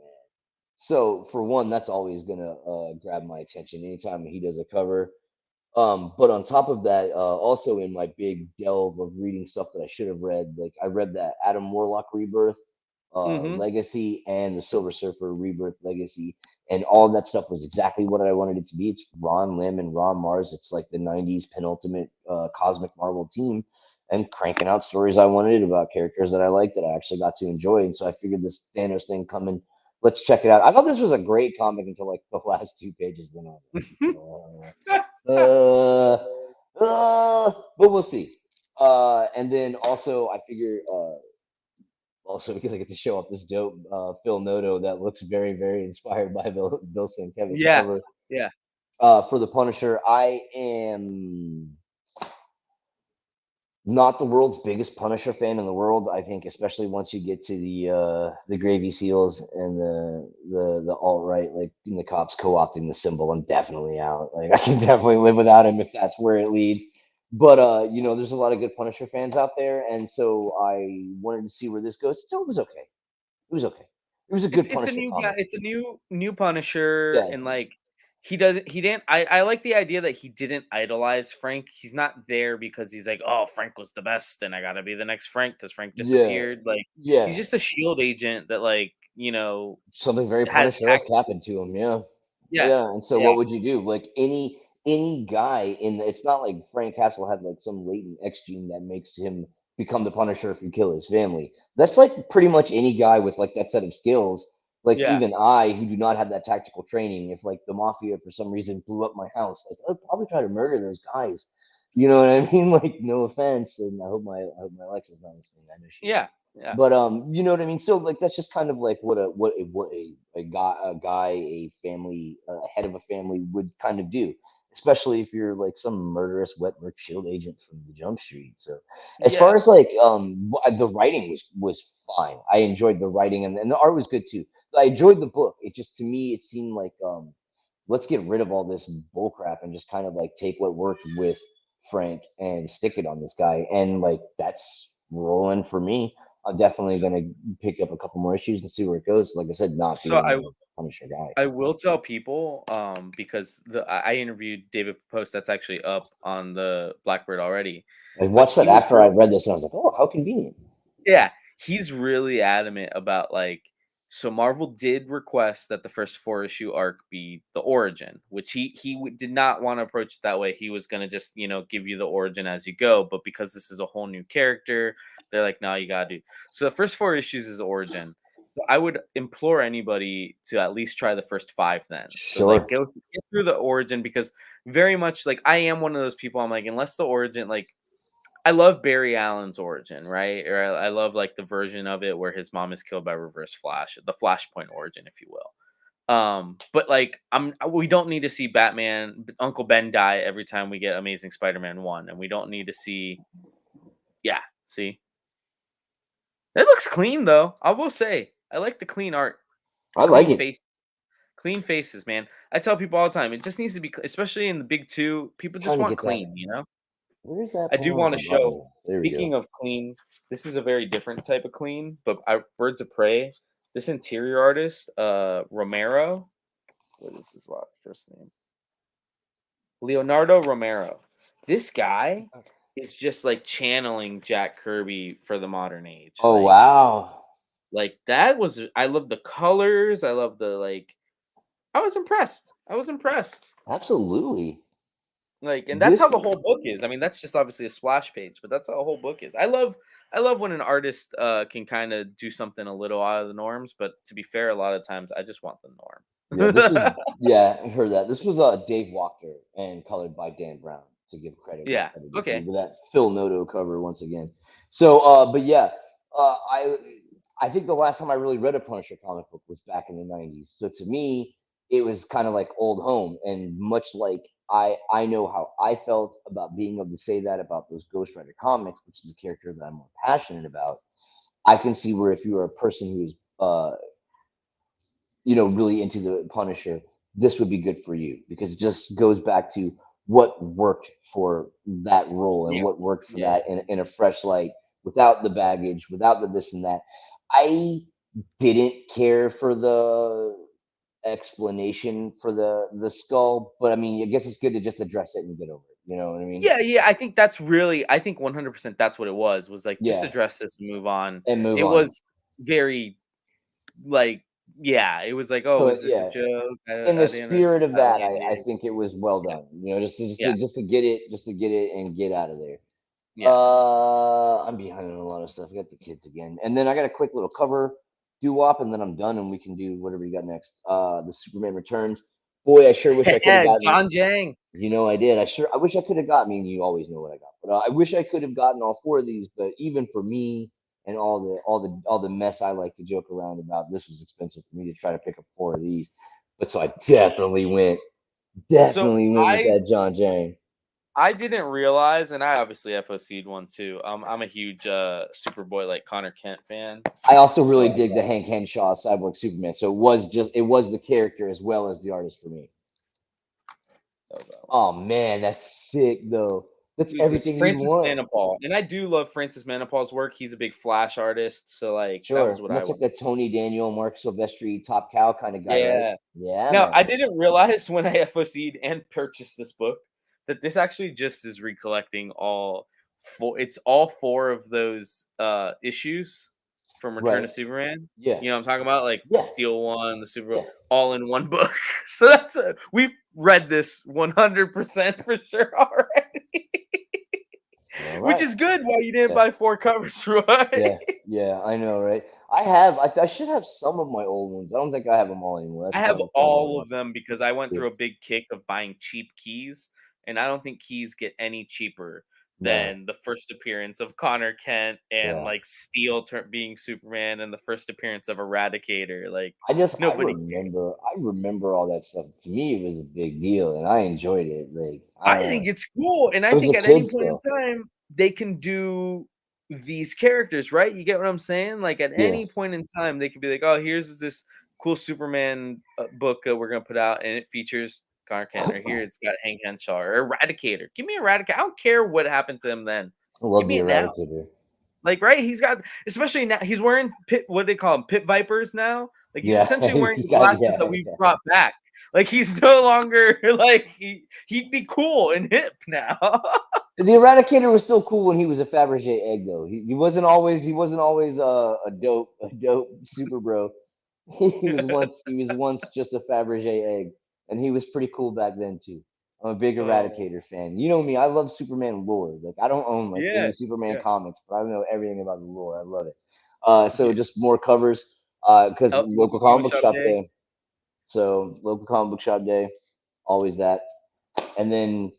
So for one, that's always gonna grab my attention anytime he does a cover. But on top of that, also in my big delve of reading stuff that I should have read, like I read that Adam Warlock Rebirth Mhm. Legacy and the Silver Surfer Rebirth Legacy, and all of that stuff was exactly what I wanted it to be. It's Ron Lim and Ron Mars. It's like the '90s penultimate cosmic Marvel team, and cranking out stories I wanted about characters that I liked that I actually got to enjoy. And so I figured this Thanos thing coming. Let's check it out. I thought this was a great comic until like the last two pages. Then I was like, uh, but we'll see. And then also, I figure, also because I get to show up this dope Phil Noto that looks very, very inspired by Bill Sienkiewicz's Yeah. cover Yeah. for the Punisher. I am not the world's biggest Punisher fan in the world. I think, especially once you get to the Gravy Seals and the alt right, like the cops co-opting the symbol, I'm definitely out. Like I can definitely live without him if that's where it leads. But there's a lot of good Punisher fans out there, and so I wanted to see where this goes. So it was okay. It was okay. It was a It's good it's a Punisher new guy. comic. It's a new Punisher, Yeah, and like he doesn't. He didn't. I like the idea that he didn't idolize Frank. He's not there because he's like, oh, Frank was the best, and I gotta be the next Frank because Frank Yeah, disappeared. Like he's yeah. just a shield agent that, like, Something very has Punisher-esque happened to him, yeah. yeah, Yeah, and so yeah, what would you do? Like, any guy in the it's not like Frank Castle had, like, some latent X gene that makes him become the Punisher if you kill his family. That's, like, pretty much any guy with, like, that set of skills. Like, yeah, even I, who do not have that tactical training, if, like, the Mafia, for some reason, blew up my house, like, I'd probably try to murder those guys. You know what I mean? Like, no offense, and I hope my Alexa's not listening. I know she is. yeah, yeah, But you know what I mean. So like that's just kind of like what a family head of a family would kind of do, especially if you're like some murderous wet brick shield agent from the Jump Street. So as far yeah. as like the writing was fine. I enjoyed the writing and the art was good too. I enjoyed the book. It just to me it seemed like let's get rid of all this bullcrap and just kind of like take what worked with Frank and stick it on this guy. And like that's rolling for me. I'm definitely So, gonna pick up a couple more issues and see where it goes. Like I said, not so being I a Punisher guy. I will tell people, because I interviewed David Post. That's actually up on the Blackbird already, I but watched that he was after I real. read this, and I was like, "Oh, how convenient." Yeah, he's really adamant about, like, so Marvel did request that the first 4-issue arc be the origin, which did not want to approach it that way. He was gonna just, give you the origin as you go, but because this is a whole new character, they're like, "No, you gotta do." So the first 4 issues is origin. So I would implore anybody to at least try the first 5 then. So, like, Sure, get through the origin because very much, like, I am one of those people, I'm like, unless the origin, like, I love Barry Allen's origin, right? Or I love, like, the version of it where his mom is killed by Reverse Flash, the Flashpoint origin, if you will. But like, we don't need to see Uncle Ben die every time we get Amazing Spider-Man 1, and we don't need to see, yeah, see. It looks clean though. I will say. I like the clean art. I like Clean it. face, clean faces, man. I tell people all the time, it just needs to be especially in the big 2, people just Trying to want get that. clean. Where's that I do panel? want to Oh, show. there we go. Speaking of clean, this is a very different type of clean. But Birds of Prey, this interior artist, Romero. What is his first name? Leonardo Romero. This guy is just like channeling Jack Kirby for the modern age. Oh Like, wow, that was. I love the colors. I love the like. I was impressed. I was impressed. absolutely. Like, and that's This how the whole book is. I mean, that's just obviously a splash page, but that's how the whole book is. I love when an artist can kind of do something a little out of the norms, but to be fair, a lot of times I just want the Yeah, this was norm. yeah, I heard that. This was Dave Walker and colored by Dan Brown to give credit where Yeah. credit is due Okay. with that Phil Noto cover once again. So but yeah, uh I I think the last time I really read a Punisher comic book was back in the 90s. So to me, it was kind of like old home and much like I know how I felt about being able to say that about those Ghost Rider comics, which is a character that I'm more passionate about. I can see where if you are a person who's really into the Punisher, this would be good for you because it just goes back to what worked for that role and Yeah. what worked for Yeah. that in a fresh light without the baggage, without the this and that. I didn't care for the explanation for the skull, but I mean, I guess it's good to just address it and get over it. You know what I mean? Yeah. Yeah. I think 100% that's what it was like, just Yeah, address this and move on. and move It on. was very, like, yeah, it was like, oh, So is this a yeah, joke? in I the didn't understand spirit of how it that, I landed. think it was well Yeah. done. You know, Yeah. just to get it and get out of there. Yeah. I'm behind on a lot of stuff. I got the kids again, and then I got a quick little cover doo wop, and then I'm done, and we can do whatever you got next. The Superman Returns. Boy, I sure wish I could have gotten. John Jang. You know, I did. I wish I could have got. I mean, you always know what I got, but I wish I could have gotten all four of these. But even for me and all the mess I like to joke around about, this was expensive for me to try to pick up four of these. But so I So definitely went with I that John Jang. I didn't realize, and I obviously FOC'd one too. I'm a huge Superboy, like, Connor Kent fan. I also So really dig the Hank Henshaw Cyborg Superman. So it was the character as well as the artist for me. that was that one. Oh man, that's sick though. That's Who's this? everything you'd Francis want. Manipal, and I do love Francis Manipal's work. He's a big Flash artist, so, like, that was Sure. what And I that's like wanted. the Tony Daniel, Mark Silvestri, Top Cow kind of guy, right? Yeah. Yeah, Now, I man. didn't realize when I FOC'd and purchased this book that this actually just is recollecting all 4 it's all 4 of those, issues from Return Right. of Superman. Yeah. You know what I'm talking about? Like, the Yeah. Steel one, the Super Yeah. all in one book. So that's a we've read this 100% for sure already, All which right. is good why you didn't Yeah. buy 4 covers, right? Yeah. Yeah. I know, right? I should have some of my old ones. I don't think I have them all anymore. I That's have probably throwing me all off. of them because I went Yeah. through a big kick of buying cheap keys, and I don't think keys get any cheaper No. than the first appearance of Connor Kent and, Yeah. like, Steel being Superman and the first appearance of Eradicator. Like, I nobody cares. remember all that stuff. To me, it was a big deal, and I enjoyed it. Like I I don't know. think it's cool, and I I was a think at kid any point in still. time, they can do these characters, right? You get what I'm saying? Like, at Yeah. any point in time, they could be like, "Oh, here's this cool Superman, book, we're gonna put out, and it features Connor Kent," or, "Here, it's got Hank Henshaw or Eradicator." Give me Eradicator. I don't care what happened to him then. I Give love the me it now. Eradicator. Like, right? He's got especially now he's wearing pit what do they call them? Pit vipers now. Like, he's Yeah. essentially wearing He's the got glasses yeah. that we Yeah. brought back. Like, he's no longer like he'd be cool and hip now. The Eradicator was still cool when he was a Fabergé egg, though. He wasn't always a dope super bro. He was once just a Fabergé egg, and he was pretty cool back then too. I'm a big Oh, Eradicator fan. You know me, I love Superman lore. Like I don't own like yeah, any Superman yeah, comics, but I know everything about the lore. I love it. So yeah. just more covers, because Oh, local local comic comic book shop shop day. day. So local comic book shop day, always that. And then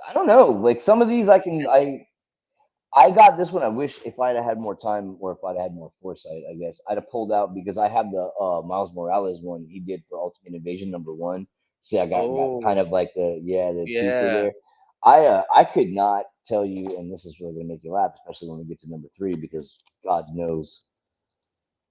I don't know, like some of these I got this one. I wish if I'd have had more time or if I'd had more foresight, I guess I'd have pulled out because I have the Miles Morales one he did for Ultimate Invasion #1. See, I got kind Oh, of like the twofer yeah. there. I could not tell you, and this is really gonna make you laugh, especially when we get to #3, because God knows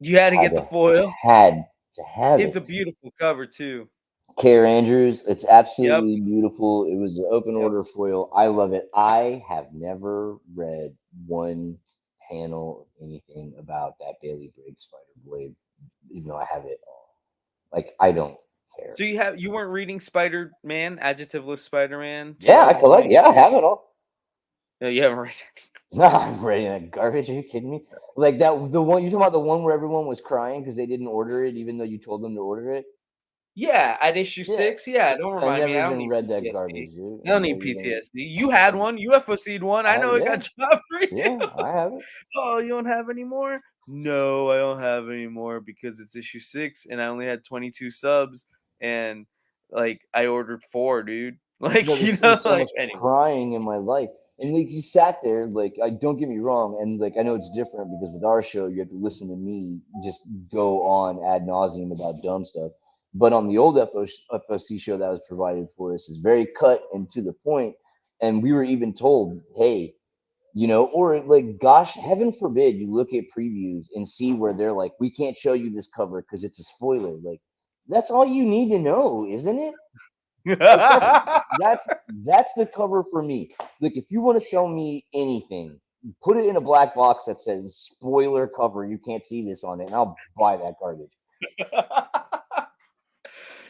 You had to I get the foil. had to have It's it. a beautiful cover too. Care Andrews, it's Yep, absolutely beautiful. It was an open yep. order foil. I love it. I have never read one panel of anything about that Bailey Briggs Spider Blade, even though I have it all. Like I don't care. So you weren't reading Spider-Man, Adjectiveless Spider-Man Yeah, I collect. Yeah, I 2022? have it all. No, you haven't read it. No, I'm reading that garbage. Are you kidding me? Like that, the one you talking about, the one where everyone was crying because they didn't order it, even though you told them to order it. Yeah, at issue Yeah, 6. Yeah, don't I remind me. never I don't even need read that PTSD. garbage, dude. I I don't need never even. PTSD. You had one. You FOC'd one. I know it Yeah, got dropped for you. yeah, I have it. Oh, you don't have any more? No, I don't have any more because it's issue 6 and I only had 22 subs and, like, I ordered 4, dude. I've Like, never seen so like much anyway. crying in my life. And like you sat there, like I don't get me wrong, and like I know it's different because with our show you have to listen to me just go on ad nauseum about dumb stuff. But on the old FOC show that was provided for us is very cut and to the point. And we were even told, hey, or like, gosh, heaven forbid you look at previews and see where they're like, we can't show you this cover because it's a spoiler. Like, that's all you need to know, isn't it? Like that's that's the cover for me. Like if you want to sell me anything, put it in a black box that says spoiler cover. You can't see this on it, and I'll buy that garbage.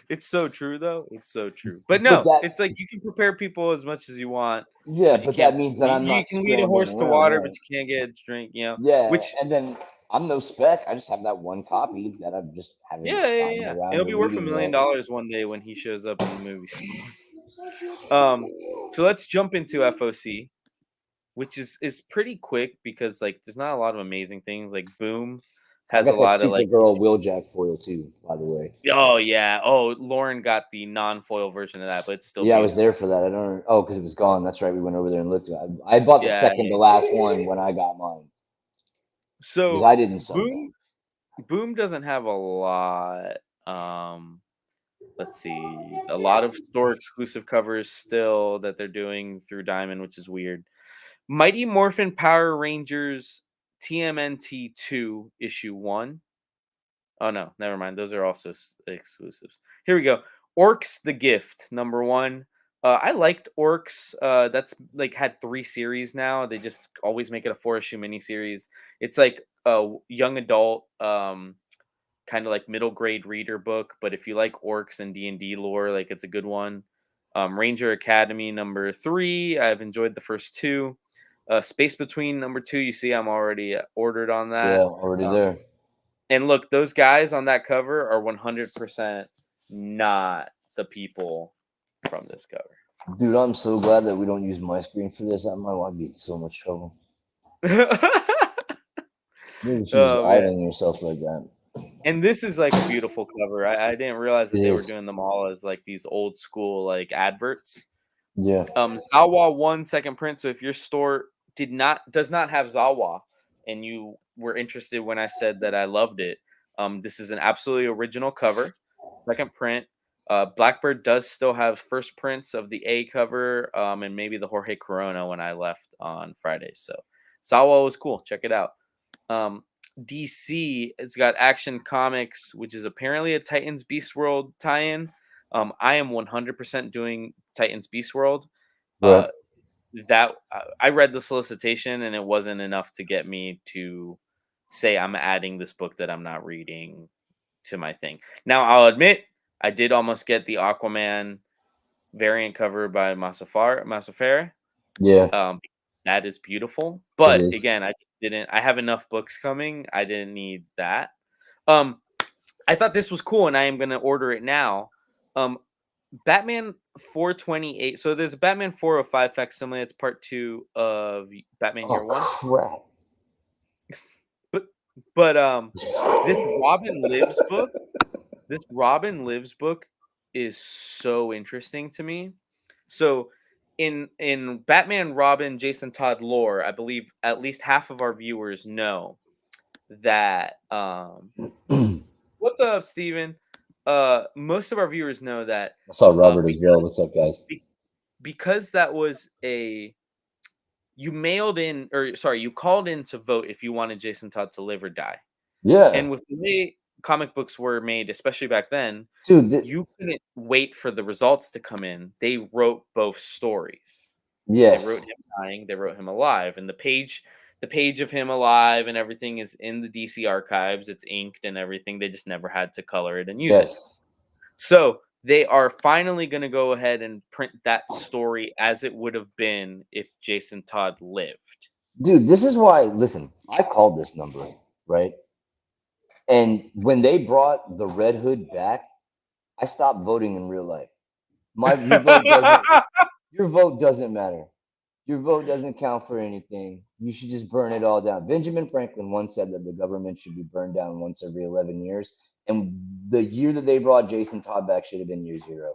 It's so true though. It's so true. But But no, that it's like you can prepare people as much as you want, yeah, but you but can't that means that I'm you not can lead a scrambling horse to around, water, but right? you can't get a drink, Yeah, which and then I'm no spec. I just have that one copy that I just haven't yeah, yeah, gotten yeah. around It'll to be worth reading yet. $1 million one day when he shows up in the movies. So let's jump into FOC, which is pretty quick because like there's not a lot of amazing things. Like Boom I has a got that lot of like Supergirl Wheeljack foil too, by the way. oh yeah. Oh, Lauren got the non-foil version of that, but it's still Yeah, I was there beautiful. for that. I don't. Oh, because it was gone. That's right. We went over there and looked at it. I bought the Yeah, second yeah. to last one when I got mine because So I didn't sub that. Boom doesn't have a lot. Um, let's see, a lot of store exclusive covers still that they're doing through Diamond, which is weird. Mighty Morphin Power Rangers TMNT 2 issue 1. Oh no, never mind. Those are also exclusives. Here we go. Orcs the Gift #1. I liked Orcs. That's like had 3 series now. They just always make it a 4 issue miniseries. It's like a young adult, kind of like middle grade reader book. But if you like Orcs and D&D lore, like it's a good one. Ranger Academy #3. I've enjoyed the first two. Space Between #2. You see, I'm already ordered on Yeah, that. already Um, there. and look, those guys on that cover are 100% not the people from this cover. Dude, I'm so glad that we don't use my screen for this. I might be in so much trouble. Maybe you should just Oh man. idling yourself like that. And this is like a beautiful cover. I didn't realize that It they were is. doing them all as like these old school like adverts. Yeah. Zawa 1 second print. So if your store does not have Zawa and you were interested when I said that I loved it, this is an absolutely original cover. Second print. Blackbird does still have first prints of the A cover, and maybe the Jorge Corona when I left on Friday. So Zawa was cool. Check it out. Um, DC, it's got Action Comics, which is apparently a Titans Beast World tie-in. I am 100% doing Titans Beast World. Right. Uh, I read the solicitation and it wasn't enough to get me to say I'm adding this book that I'm not reading to my thing. Now I'll admit I did almost get the Aquaman variant cover by Masafare. Yeah, Um, that is beautiful, it but is. again, I just didn't. I have enough books coming. I didn't need that. Um, I thought this was cool, and I am gonna order it now. Um, Batman 428. So there's a Batman 405 facsimile. It's part 2 of Batman Oh Year One. crap. But but this Robin Lives book, this Robin Lives book is so interesting to me. So in Batman Robin Jason Todd lore, I believe at least half of our viewers know that what's up, Steven? Most of our viewers know that I saw Robert as well. because What's up, guys? because that was a you mailed in or sorry, you called in to vote if you wanted Jason Todd to live or die. Yeah, And with the way comic books were made, especially back then, dude. you couldn't wait for the results to come in. They wrote both stories. They wrote Yes, him dying, they wrote him alive, and the page of him alive and everything is in the DC archives. It's inked and everything. They just never had to color it and use it. yes, So, they are finally going to go ahead and print that story as it would have been if Jason Todd lived. dude. This is why. Listen, I called this number right, and when they brought the Red Hood back, I stopped voting in real life. My your vote doesn't matter. Your vote doesn't count for anything. You should just burn it all down. Benjamin Franklin once said that the government should be burned down once every 11 years. And the year that they brought Jason Todd back should have been year zero.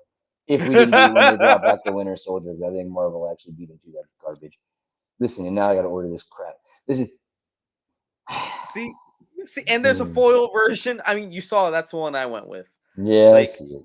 If we didn't do it when they brought back the Winter Soldiers, I think Marvel actually beat them to that garbage. Listen, and now I got to order this crap. Listen. See, and there's a foil version. I mean, you saw that's the one I went with. Yeah, I Like, see it.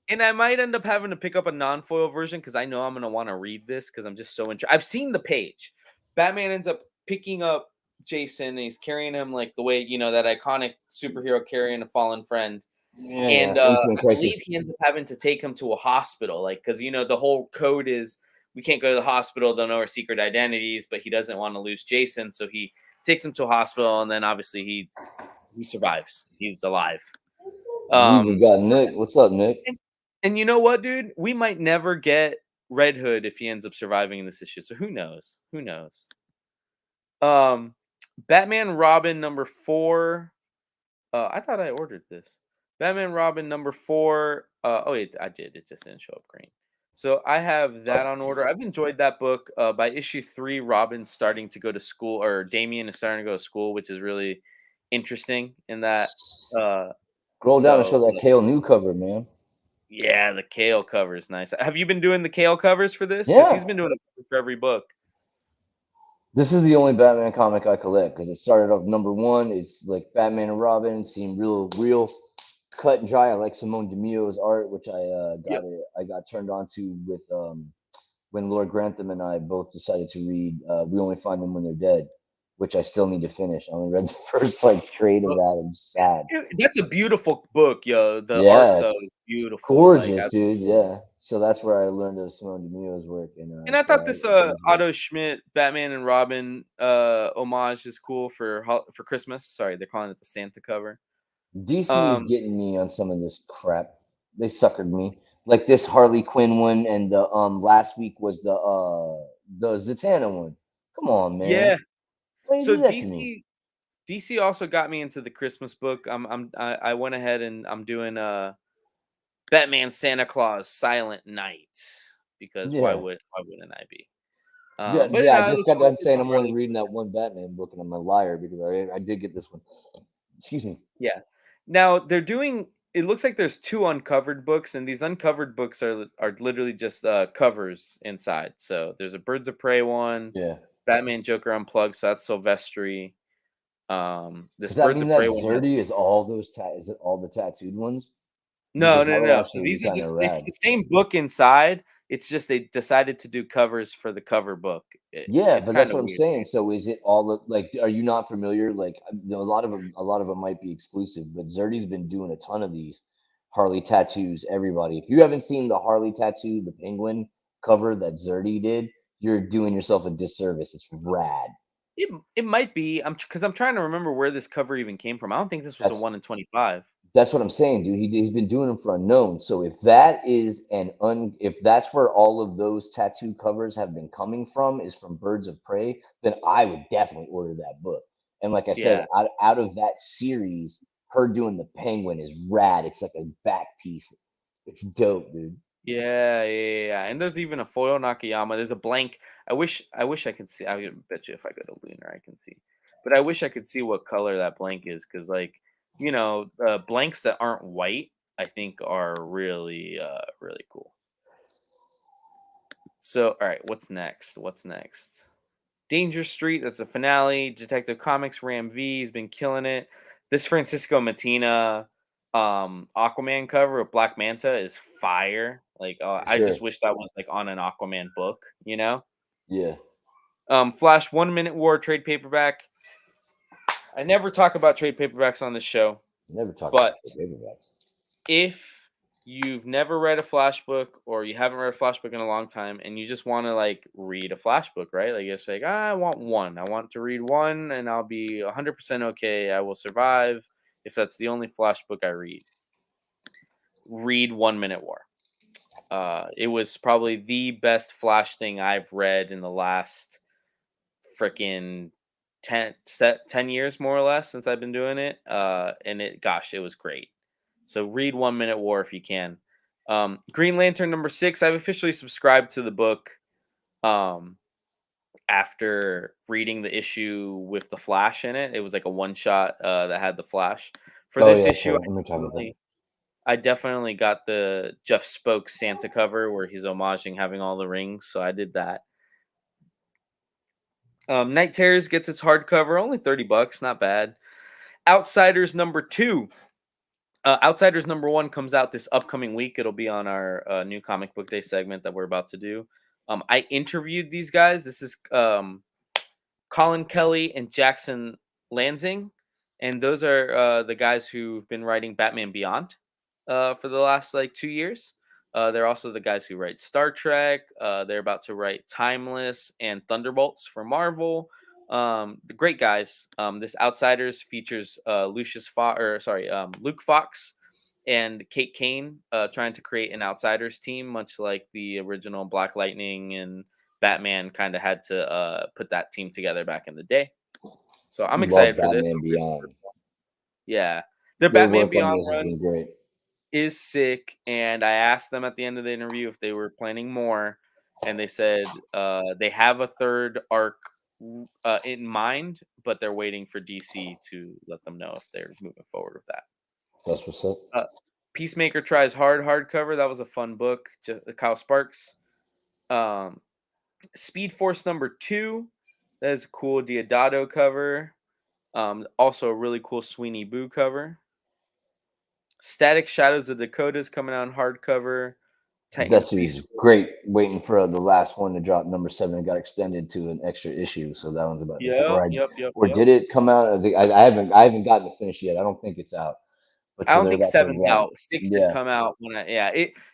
and I might end up having to pick up a non-foil version because I know I'm gonna want to read this because I'm just so interested. I've seen the page. Batman ends up picking up Jason and he's carrying him like the way that iconic superhero carrying a fallen friend. Yeah, And yeah. Infinite I believe Crisis. he ends up having to take him to a hospital, like because the whole code is we can't go to the hospital. They'll know our secret identities, but he doesn't want to lose Jason, so he takes him to a hospital, and then obviously he survives. He's alive. We even Um, got Nick. What's up, Nick? and you know what, dude? We might never get Red Hood if he ends up surviving in this issue. So who knows? Who knows? Um, Batman Robin #4. I thought I ordered this. Batman Robin #4. Oh wait, I did. It just didn't show up green. So I have that on order. I've enjoyed that book. By issue 3, Robin's starting to go to school, or Damien is starting to go to school, which is really interesting in that. Uh, Scroll down and so show that Kale new cover, man. yeah, the Kale cover is nice. Have you been doing the Kale covers for this? Because he's Yeah. been doing it for every book. This is the only Batman comic I collect because it started off #1. It's like Batman and Robin seem real cut and dry. I like Simone DeMio's art, which Yep. I got turned on to with when Lord Grantham and I both decided to read We Only Find Them When They're Dead, which I still need to finish. I only read the first trade of that. I'm sad. That's a beautiful book, yo. The art Yeah, though it's is beautiful. Like gorgeous, dude. absolutely. Yeah. So that's where I learned of Simone Demille's work, and And I so thought I this did his work. Otto Schmidt Batman and Robin homage is cool for Christmas. Sorry, they're calling it the Santa cover. DC is Um, getting me on some of this crap. They suckered me. Like this Harley Quinn one, and the last week was the Zatanna one. Come on, man. yeah. Why you So do that to me? DC also got me into the Christmas book. I went ahead and I'm doing Batman Santa Claus Silent Night because Yeah. why wouldn't I be? Yeah, But yeah. I no, it just looks got done it's saying on I'm only Harley reading Quinn. that one Batman book, and I'm a liar because I did get this one. Excuse me. Yeah. Now they're doing. It looks like there's two uncovered books, and these uncovered books are literally just covers inside. So there's a Birds of Prey one, Yeah. Batman Joker Unplugged. So that's Silvestri. This Does that Birds mean of that Prey one has Zerdy is all those is it all the tattooed ones? no, Because that no, would no. So actually be these are kind of just it's rad. the same book inside. It's just they decided to do covers for the cover book. Yeah, It's but kind that's of what I'm weird. saying. So is it all like? Are you not familiar? Like, a lot of them might be exclusive, but Zerdy's been doing a ton of these Harley tattoos. Everybody, if you haven't seen the Harley tattoo, the penguin cover that Zerdy did, you're doing yourself a disservice. It's rad. It might be. Because I'm trying to remember where this cover even came from. I don't think this was a That's 1 in 25. That's what I'm saying, dude. He's been doing them for unknown. So if that is if that's where all of those tattoo covers have been coming from, is from Birds of Prey, then I would definitely order that book. And like I said, Yeah. out of that series, her doing the penguin is rad. It's like a back piece. It's dope, dude. Yeah. And there's even a foil Nakayama. There's a blank. I wish I could see. I would bet you if I go to Lunar, I can see. But I wish I could see what color that blank is, because like blanks that aren't white, I think are really cool. So all right, what's next? What's next? Danger Street. That's the finale. Detective Comics. Ram V has been killing it. This Francisco Matina Aquaman cover of Black Manta is fire. Like For I sure. just wish that was like on an Aquaman book. Yeah. Flash 1 Minute War trade paperback. I never talk about trade paperbacks on this show, Never talk about but the paperbacks. if you've never read a flash book or you haven't read a flash book in a long time and you just want to like read a flash book, right? Like it's like, I want one. I want to read one and I'll be 100% okay. I will survive if that's the only flash book I read. Read 1 Minute War. It was probably the best flash thing I've read in the last freaking 10 years more or less since I've been doing it. And it was great. So read 1 Minute War if you can. Green Lantern #6. I've officially subscribed to the book um, after reading the issue with the Flash in it. It was like a one shot that had the Flash. For Oh this yeah, issue, okay. Let me talk about that. I definitely got the Jeff Spokes Santa cover where he's homaging having all the rings. So I did that. Night Terrors gets its hardcover, only $30, not bad. Outsiders #2. Outsiders #1 comes out this upcoming week. It'll be on our new comic book day segment that we're about to do. I interviewed these guys. This is Colin Kelly and Jackson Lansing, and those are the guys who've been writing Batman Beyond for the last like 2 years. They're also the guys who write Star Trek. They're about to write Timeless and Thunderbolts for Marvel. The great guys. This Outsiders features Luke Fox and Kate Kane trying to create an Outsiders team, much like the original Black Lightning and Batman kind of had to put that team together back in the day. So I'm Love excited for this. Batman Beyond. Yeah, their Their Batman work on Beyond this has run been great. is sick, and I asked them at the end of the interview if they were planning more, and they said they have a third arc in mind, but they're waiting for DC to let them know if they're moving forward with that. That's what's up. Peacemaker tries hard hardcover. That was a fun book. Kyle Sparks. Um, Speed Force #2. That is a cool Diodato cover. Also a really cool Sweeney Boo cover. Static Shadows of Dakotas coming out on hardcover. That Titans series Beast. is great. Waiting for the last one to drop, #7. It got extended to an extra issue, so that one's about to. Yep. Or did it come out? I haven't gotten it finished yet. I don't think it's out. but I so don't they're think about to 7's wrap. out. 6 should Yeah, come out when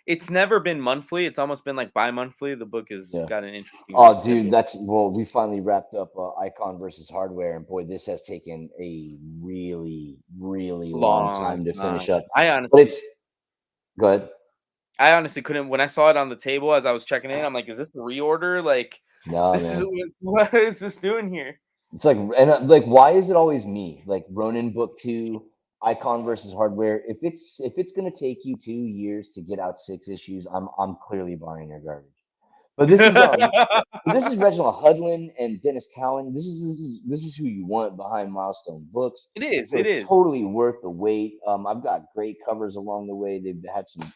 it's never been monthly, it's almost been, like, bi-monthly. The book has yeah. got an interesting release Oh, dude, schedule. that's well. We finally wrapped up Icon versus Hardware, and boy, this has taken a really, really long Long time to finish time. up. But it's good. I honestly couldn't when I saw it on the table as I was checking in, I'm like, "Is this a reorder?" Like, No, this is man. what is this doing here? It's like, and like, why is it always me? Like Ronin Book Two, Icon versus Hardware. If it's gonna take you 2 years to get out 6 issues, I'm clearly buying your garbage. But this is Reginald Hudlin and Dennis Cowan. This is who you want behind Milestone Books. It is, So it it's is. totally worth the wait. I've got great covers along the way. They've had some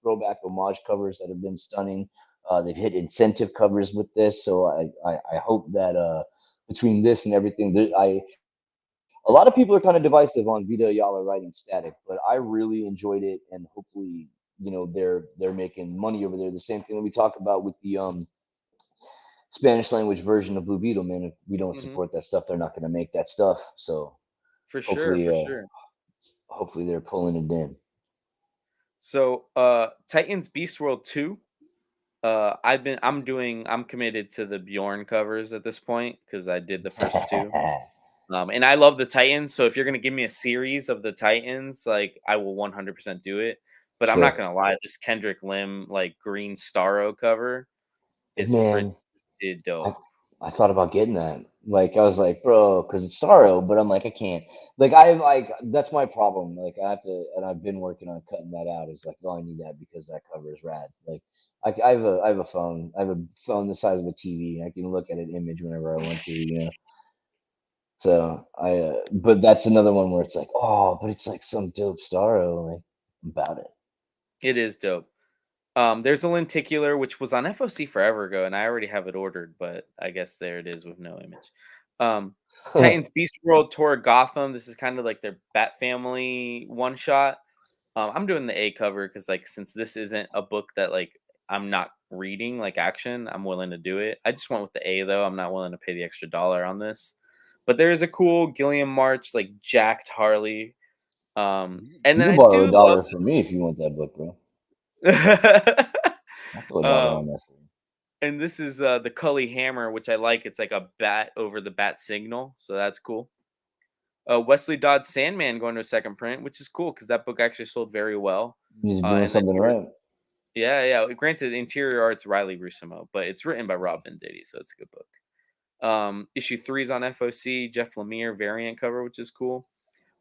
throwback homage covers that have been stunning. They've hit incentive covers with this, so I hope that between this and everything, a lot of people are kind of divisive on Vita Ayala writing Static, but I really enjoyed it, and hopefully, they're making money over there. The same thing that we talk about with the Spanish language version of Blue Beetle, man. If we don't Mhm. support that stuff, they're not going to make that stuff. So For sure, hopefully, for sure. hopefully they're pulling it in. So, Titans Beast World 2, I'm committed to the Bjorn covers at this point because I did the first 2. And I love the Titans, so if you're gonna give me a series of the Titans, like, I will 100% do it, but I'm not Sure, gonna lie, this Kendrick Lim, like, green Starro cover is pretty man. I dope. I thought about getting that. Like I was like, bro, because it's sorrow, but I'm like, I can't. Like I like that's my problem. Like I have to, and I've been working on cutting that out. Is like, oh, I need that because that cover is rad. Like I have a phone. I have a phone the size of a TV. I can look at an image whenever I want to. So but that's another one where it's like, oh, but it's like some dope Starro, like about it. It is dope. There's a lenticular, which was on FOC forever ago, and I already have it ordered, but I guess there it is with no image. Um, Titans Beast World Tour Gotham. This is kind of like their Bat Family one shot. I'm doing the A cover because, like, since this isn't a book that like I'm not reading like action, I'm willing to do it. I just went with the A though. I'm not willing to pay the extra dollar on this. But there is a cool Gilliam March like jacked Harley. And You then can I borrow a do love. dollar from me if you want that book, bro. I'll throw a dollar on um, that for you. and this is the Cully Hammer, which I like. It's like a bat over the bat signal, so that's cool. Wesley Dodd Sandman going to a second print, which is cool because that book actually sold very well. He's doing And then something right. yeah, yeah. Granted, interior art's Riley Rusimo, but it's written by Rob Venditti, so it's a good book. Issue 3 is on FOC. Jeff Lemire variant cover, which is cool.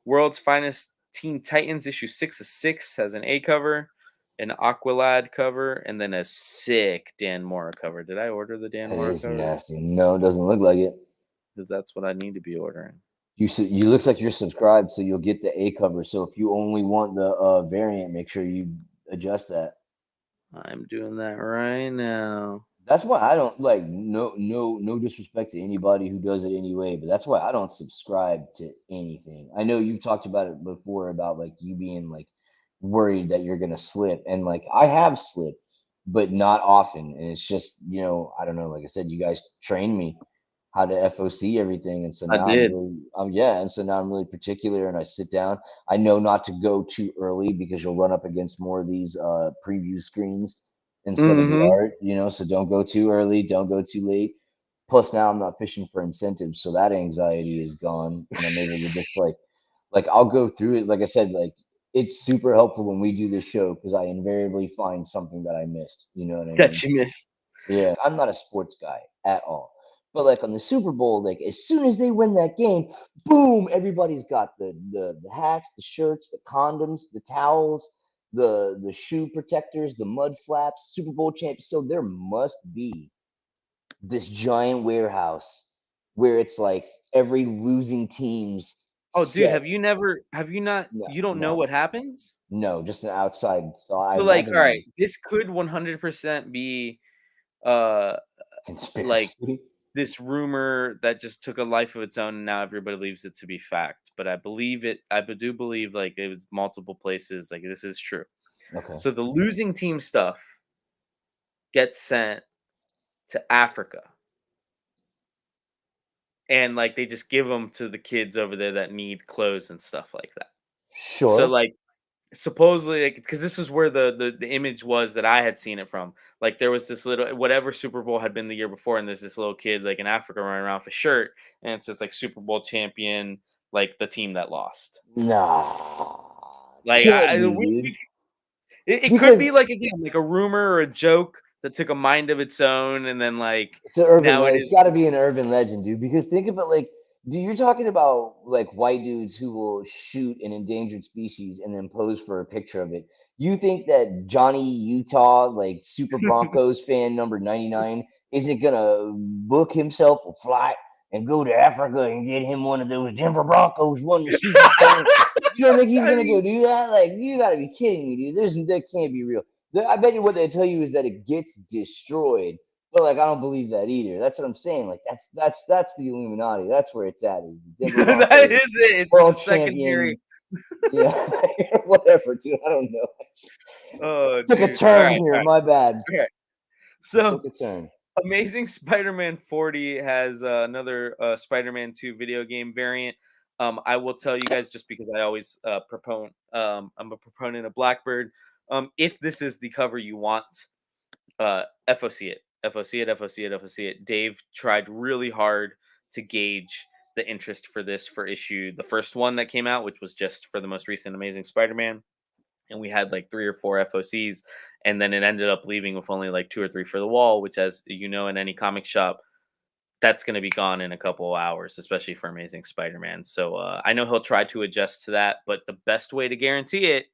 World's Finest Teen Titans issue 6 of 6 has an A cover, an Aqualad cover, and then a sick Dan Mora cover. Did I order the Dan That Mora is cover? nasty. No, it doesn't look like it. Because that's what I need to be ordering. You looks like you're subscribed, so you'll get the A cover. So if you only want the variant, make sure you adjust that. I'm doing that right now. That's why I don't like no disrespect to anybody who does it anyway, but that's why I don't subscribe to anything. I know you've talked about it before about like you being like worried that you're gonna slip, and like I have slipped, but not often. And it's just I don't know. Like I said, you guys trained me how to FOC everything, and so I now I'm did. really yeah, and so now I'm really particular, and I sit down. I know not to go too early because you'll run up against more of these preview screens instead of the Mm-hmm. art, so don't go too early, don't go too late. Plus now I'm not fishing for incentives, so that anxiety is gone, and I'm able to just like I'll go through it. Like I said, like it's super helpful when we do this show because I invariably find something that I missed. You know what I mean? That you missed. Yeah, I'm not a sports guy at all. But like on the Super Bowl, like as soon as they win that game, boom, everybody's got the hats, the shirts, the condoms, the towels, the shoe protectors, the mud flaps, Super Bowl champions. So there must be this giant warehouse where it's like every losing team's Oh, dude, set. have you not, No, you don't know no, what happens? no, just an outside thought. I So, like, all right, imagine this could 100% be, uh, like, conspiracy. this rumor that just took a life of its own, and now everybody believes it to be fact, but I do believe, like, it was multiple places, like, this is true. Okay. So, the losing team stuff gets sent to Africa, and, like, they just give them to the kids over there that need clothes and stuff like that. So, Sure. like, supposedly, like, because this is where the image was that I had seen it from. Like, there was this little whatever Super Bowl had been the year before, and there's this little kid like in Africa running around with a shirt, and it says like Super Bowl champion, like the team that lost. Nah, Like, can't be, dude. it could Because be like again like a rumor or a joke that took a mind of its own, and then like it's an urban now it legend. is. It's got to be an urban legend, dude. Because think of it like, you're talking about like white dudes who will shoot an endangered species and then pose for a picture of it. You think that Johnny Utah, like Super Broncos fan number 99, isn't gonna book himself a flight and go to Africa and get him one of those Denver Broncos won the Super Bowl? You don't think he's I gonna go mean, do that? Like, you gotta be kidding me, dude. That can't be real. I bet you what they tell you is that it gets destroyed, but like I don't believe that either. That's what I'm saying. Like that's the Illuminati. That's where it's at. Is the Denver that Broncos is it. It's the world secondary. champion? Yeah, whatever, dude. I don't know. Oh, Took a dude. All turn right, here. all right, My bad. okay. It took So, a turn. Amazing Spider-Man 40 has another Spider-Man 2 video game variant. I will tell you guys just because I always I'm a proponent of Blackbird. If this is the cover you want, FOC it, FOC it, FOC it, FOC it. Dave tried really hard to gauge the interest for this for issue the first one that came out, which was just for the most recent Amazing Spider-Man, and we had like 3 or 4 FOCs, and then it ended up leaving with only like 2 or 3 for the wall, which, as you know, in any comic shop, that's going to be gone in a couple of hours, especially for Amazing Spider-Man. So I know he'll try to adjust to that, but the best way to guarantee it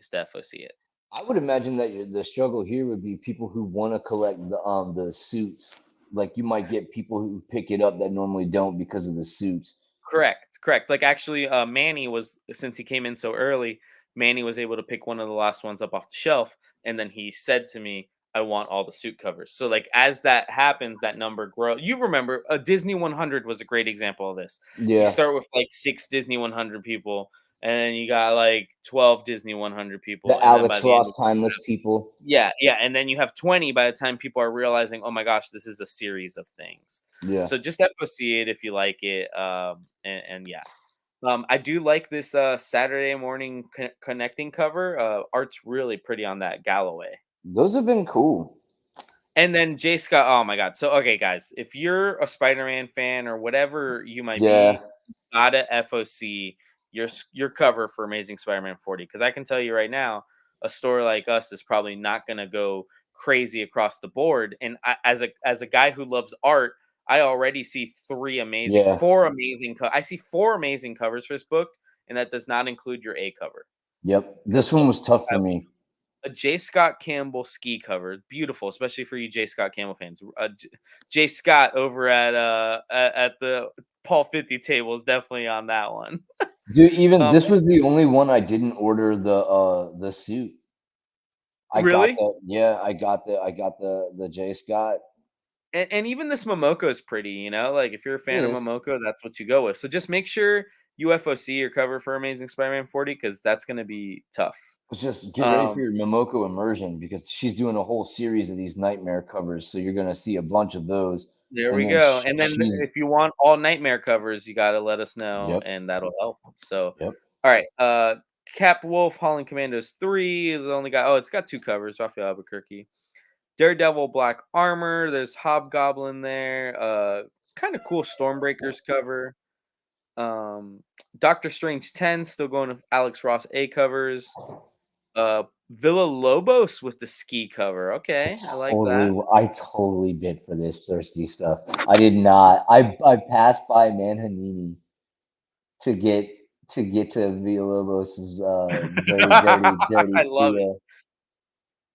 is to FOC it. I would imagine that the struggle here would be people who want to collect the suits. Like you might get people who pick it up that normally don't because of the suits. Correct, correct. Like actually, Manny was since he came in so early, Manny was able to pick one of the last ones up off the shelf, and then he said to me, "I want all the suit covers." So like as that happens, that number grow. You remember, a Disney 100 was a great example of this. You Yeah, start with like 6 Disney 100 people, and then you got like 12 Disney 100 people, the and then by Alex the end Ross of it, timeless people. yeah, yeah, and then you have 20 by the time people are realizing, "Oh my gosh, this is a series of things." Yeah. So just FOC it if you like it, and yeah. I do like this Saturday morning connecting cover. Art's really pretty on that Galloway. Those have been cool. And then Jay Scott. Oh my God. So okay, guys, if you're a Spider-Man fan or whatever you might Yeah. be, gotta FOC your cover for Amazing Spider-Man 40. Because I can tell you right now, a store like us is probably not gonna go crazy across the board. And as a guy who loves art, I already see Yeah. I see 4 amazing covers for this book, and that does not include your A cover. Yep. Because This one was tough for me. a J. Scott Campbell ski cover, beautiful, especially for you J. Scott Campbell fans. J. Scott over at the Paul 50 table is definitely on that one. Dude, even Um, this was the only one I didn't order the suit. I got really, the J Scott. and even this Momoko is pretty. Like if you're a It fan of is. Momoko, that's what you go with. So just make sure you FOC your cover for Amazing Spider-Man 40 because that's going to be tough. It's just get ready for Um, your Momoko immersion because she's doing a whole series of these nightmare covers. So you're gonna see a bunch of those. There And we then go. And then she's if you want all nightmare covers, you got to let us know, yep, and that'll help. So, yep. all right. Cap Wolf, Hauling Commandos 3 is only got, it's got 2 covers. Raphael Albuquerque. Daredevil Black Armor. There's Hobgoblin there. Kind of cool Stormbreakers cover. Um, Doctor Strange 10 still going with Alex Ross A covers. Villa Lobos with the ski cover. Okay, I like that. I totally bid for this thirsty stuff. I did not. I passed by Manhanini to get to Villalobos's dirty, dirty, I dirty love it. trio.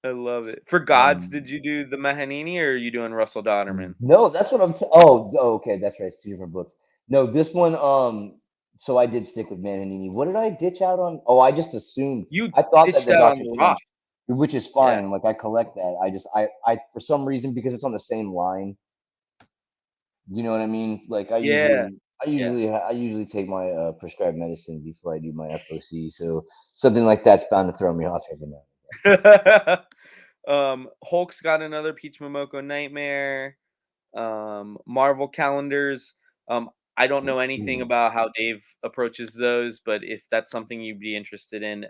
I love it. For Gods, did Um, you do the Mahanini or are you doing Russell Dodderman? no, that's what oh, okay, that's right. It's two different books. No, this one. So I did stick with Manhanini. What did I ditch out on? Oh, I just assumed. You I thought that ditched the out on Doctor the Ross. Strange, which is Yeah. fine. Like I collect that. I for some reason because it's on the same line. You know what I mean? Like Yeah. Yeah. I usually take my prescribed medicine before I do my FOC. So something like that's bound to throw me off every now. Hulk's got another Peach Momoko Nightmare. Marvel calendars. I don't know anything Mhm. about how Dave approaches those, but if that's something you'd be interested in,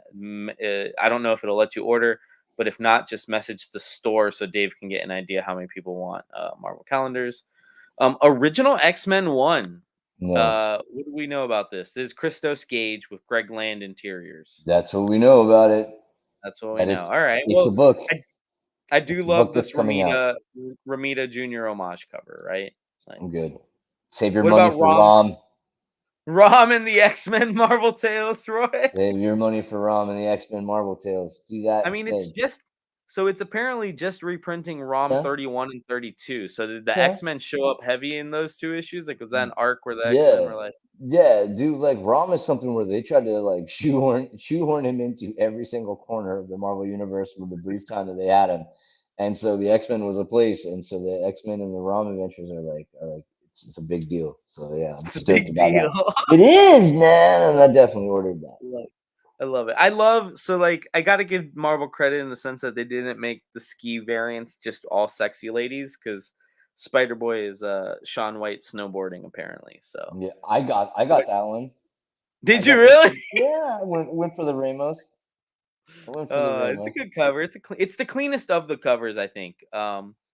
I don't know if it'll let you order, but if not, just message the store so Dave can get an idea how many people want Marvel calendars. Original X Men 1. No, What do we know about this? This is Christos Gage with Greg Land interiors. that's what we know about it. That's what we That know. All right. it's a Well, book. I do It's a book love that's this coming out. Ramita Junior homage cover, right? Like, I'm good. Save your what money about for Rom. Rom and the X Men Marvel Tales, Roy? Save your money for Rom and the X-Men Marvel Tales. Do that I mean, it's instead. just so it's apparently just reprinting ROM Okay. 31 and 32. So did the Okay. X-Men show up heavy in those two issues? Like, was that an arc where the X-Men Yeah. were like, Yeah, dude, like Rom is something where they tried to like shoehorn him into every single corner of the Marvel universe with the brief time that they had him. And so the X-Men was a place, and so the X-Men and the Rom adventures are like it's a big deal. So yeah, I'm it's a stoked big about deal? that. It is, man, and I definitely ordered that. Like, I love it. I love so like I gotta give Marvel credit in the sense that they didn't make the ski variants just all sexy ladies because Spider Boy is Sean White snowboarding apparently. So Yeah, I got that one. I did you got the really? yeah, I went for the Ramos. I went for the It's a Ramos. good cover. It's the cleanest of the covers, I think.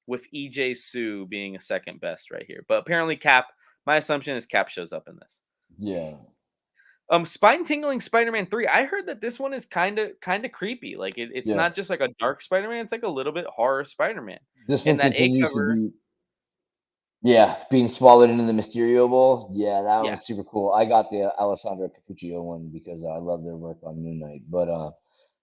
With EJ Sue being a second best right here, but apparently Cap. My assumption is Cap shows up in this. Yeah. Spine tingling Spider-Man 3. I heard that this one is kind of creepy. Like it's Yeah. not just like a dark Spider-Man. It's like a little bit horror Spider-Man. This one And that A continues to cover, be yeah, being swallowed into the Mysterio Bowl. Yeah, that one yeah, was super cool. I got the Alessandro Capuccio one because I love their work on Moon Knight, but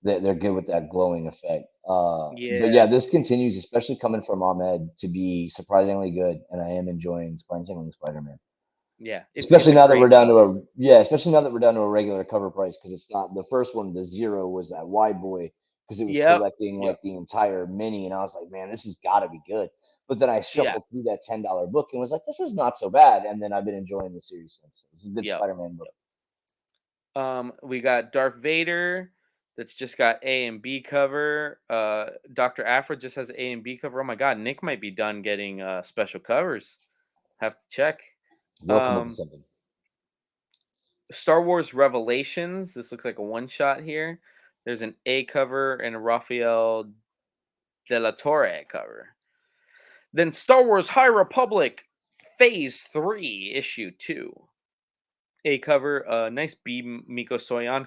they're good with that glowing effect. But yeah, yeah, this continues, especially coming from Ahmed, to be surprisingly good, and I am enjoying Spine Tingling Spider-Man. yeah. It's Especially a now that we're great down cover. to a yeah, especially now that we're down to a regular cover price because it's not the first one. The zero was that wide boy because it was Yep, collecting yep, like the entire mini, and I was like, man, this has got to be good. But then I yeah, shuffled through that $10 book and was like, this is not so bad. And then I've been enjoying the series since. This is a good yep. Spider-Man book. We got Darth Vader that's just got A and B cover. Dr. Afra just has A and B cover. Oh my god, Nick might be done getting special covers. Have to check. They'll come up with Um something. Star Wars Revelations. This looks like a one shot here. There's an A cover and a Rafael de la Torre cover. Then Star Wars High Republic Phase 3 Issue 2. A cover, nice B Miko Soyan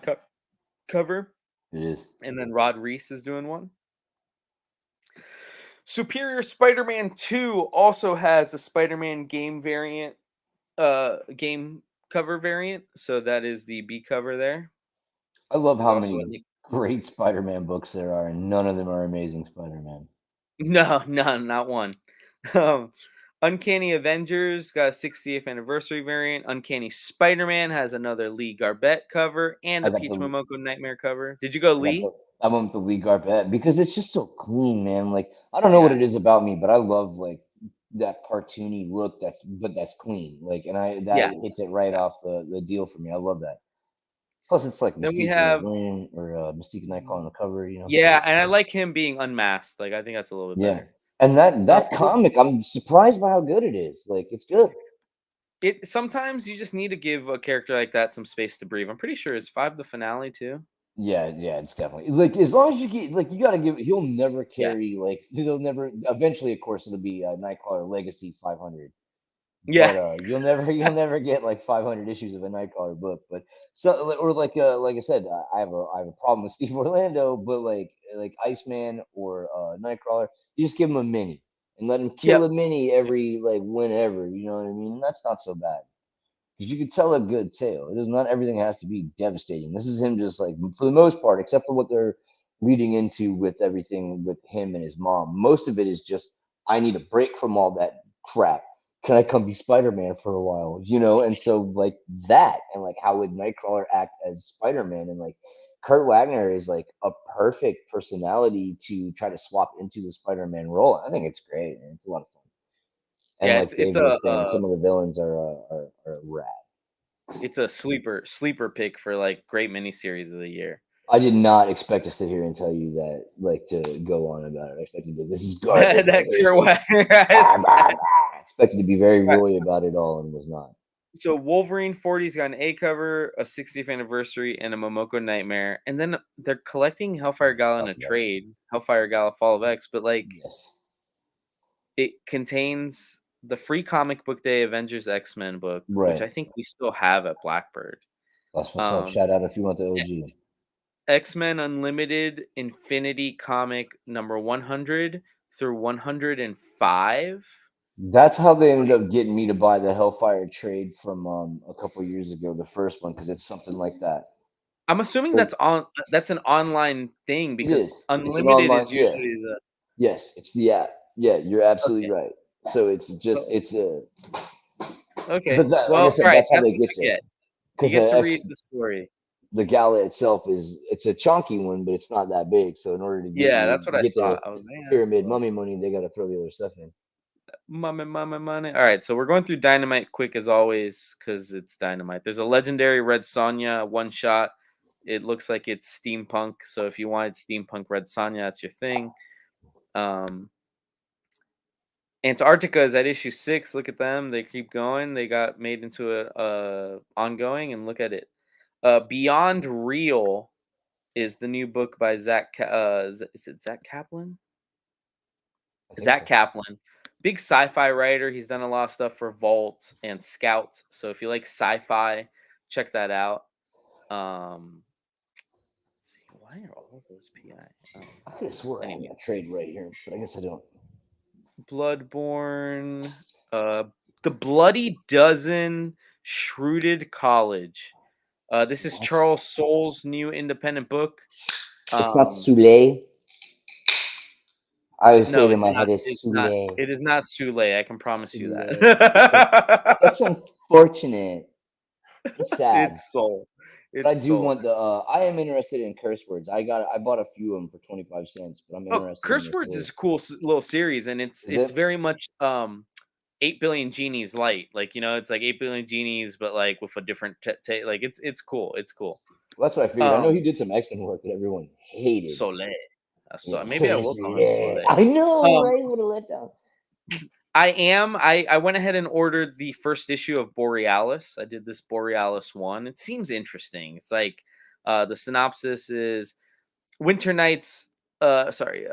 cover. It is. And then Rod Reese is doing one. Superior Spider-Man 2 also has a Spider-Man game cover variant. So that is the B cover there. I love There's how also many great Spider-Man books there are, and none of them are Amazing Spider-Man. no, none, not one. Um, Uncanny Avengers got a 60th anniversary variant. Uncanny Spider-Man has another Lee Garbett cover and I a got Peach the Momoko Nightmare cover. Did you go I got Lee? the I went with the Lee Garbett because it's just so clean, man. Like I don't know what Yeah, it is about me, but I love like that cartoony look that's clean. Like and I that yeah, hits it right yeah. off the deal for me. I love that. Plus it's like Then we Mystique or have Wolverine or Mystique and Nightcrawler on the cover. So yeah, it's and I cool. like him being unmasked. Like I think that's a little bit Yeah. better. And that Well, comic, I'm surprised by how good it is. Like it's good. it sometimes you just need to give a character like that some space to breathe. I'm pretty sure it's 5 the finale too. Yeah, yeah, it's definitely like as long as you get like you got to give. He'll never Yeah, carry like he'll never. Eventually, of course, it'll be Nightcrawler Legacy 500. yeah, But you'll never get like 500 issues of a Nightcrawler book. But so like I said, I have a problem with Steve Orlando, but like Iceman or Nightcrawler, you just give him a mini and let him kill yep, a mini yep, every like whenever. You know what I mean? That's not so bad because you can tell a good tale. It does not everything has to be devastating. This is him just like for the most part, except for what they're leading into with everything with him and his mom. Most of it is just I need a break from all that crap. Can I come be Spider-Man for a while? And so like that and like how would Nightcrawler act as Spider-Man and like Kurt Wagner is like a perfect personality to try to swap into the Spider-Man role. I think it's great and it's a lot of fun. And yeah. like It's Dave a was saying, some of the villains are rad. it's a sleeper pick for like great miniseries of the year. I did not expect to sit here and tell you that, like, to go on about it. I expected to, this is garbage. I That hate Kurt this. Wagner Ah, has bah, bah. I expected to be very said. Roy about it all and was not. So Wolverine 40's got an A cover, a 60th anniversary, and a Momoko Nightmare. And then they're collecting Hellfire Gala in Stuff a like trade, Hellfire Gala Fall of X, but like yes. it contains the free comic book day Avengers X-Men book, which Right. I think we still have at Blackbird. That's what's up. Um Shout out if you want the e- OG. X-Men Unlimited Infinity comic number 100 through 105. That's how they ended up getting me to buy the Hellfire trade from a couple years ago, the first one, because it's something like that. I'm assuming But that's an online thing it because is. It's an Unlimited online. is Yeah. usually the Yes. It's the app. Yeah, you're absolutely okay. right. So it's just Oh, it's a. okay. But that, like I Well, said, all right, that's how that's they what get you you. get. You Because get to read the story. the gala itself it's a chunky one, but it's not that big. So in order to get Yeah, you that's what to I get their thought. I was like, "Man, that's pyramid cool. mummy money, they got to throw the other stuff in. Money, money, money." All right, so we're going through Dynamite quick as always because it's Dynamite. There's a legendary Red Sonja one shot. It looks like it's steampunk. So if you wanted steampunk Red Sonja, that's your thing. Um, Antarctica is at issue 6. Look at them. They keep going. They got made into a ongoing, and look at it. Beyond Real is the new book by is it Zach Kaplan? I think Zach so. Kaplan, big sci-fi writer. He's done a lot of stuff for Vault and Scout. So if you like sci-fi, check that out. Let's see, why are all of those PI? I could have swore I had Anyway, that trade right here, but I guess I don't. Bloodborne, uh, the Bloody Dozen, Shrewded College. This is That's Charles Soule's new independent book. it's not Um, Soule. I always say no, it in it's my not. head is It's not. Soule. It is not Sule. I can promise you Soule. that. That's unfortunate. It's sad. It's Soul. But I It's do Soul. want the I am interested in curse words. I bought a few of them for 25 cents, but I'm Oh, interested in Curse the Words story. is a cool little series, and it's Is it's it? very much 8 billion genies light. Like it's like 8 billion genies, but like with a different like it's cool. It's cool. Well, that's what I figured. I know he Um, did some X-Men work that everyone hated. Soleil. Yeah, So so maybe I this will call him yeah. Soleil. I know, Um, right? What a letdown. I went ahead and ordered the first issue of Borealis. I did this Borealis one. It seems interesting. It's like the synopsis is Winter Nights. Sorry.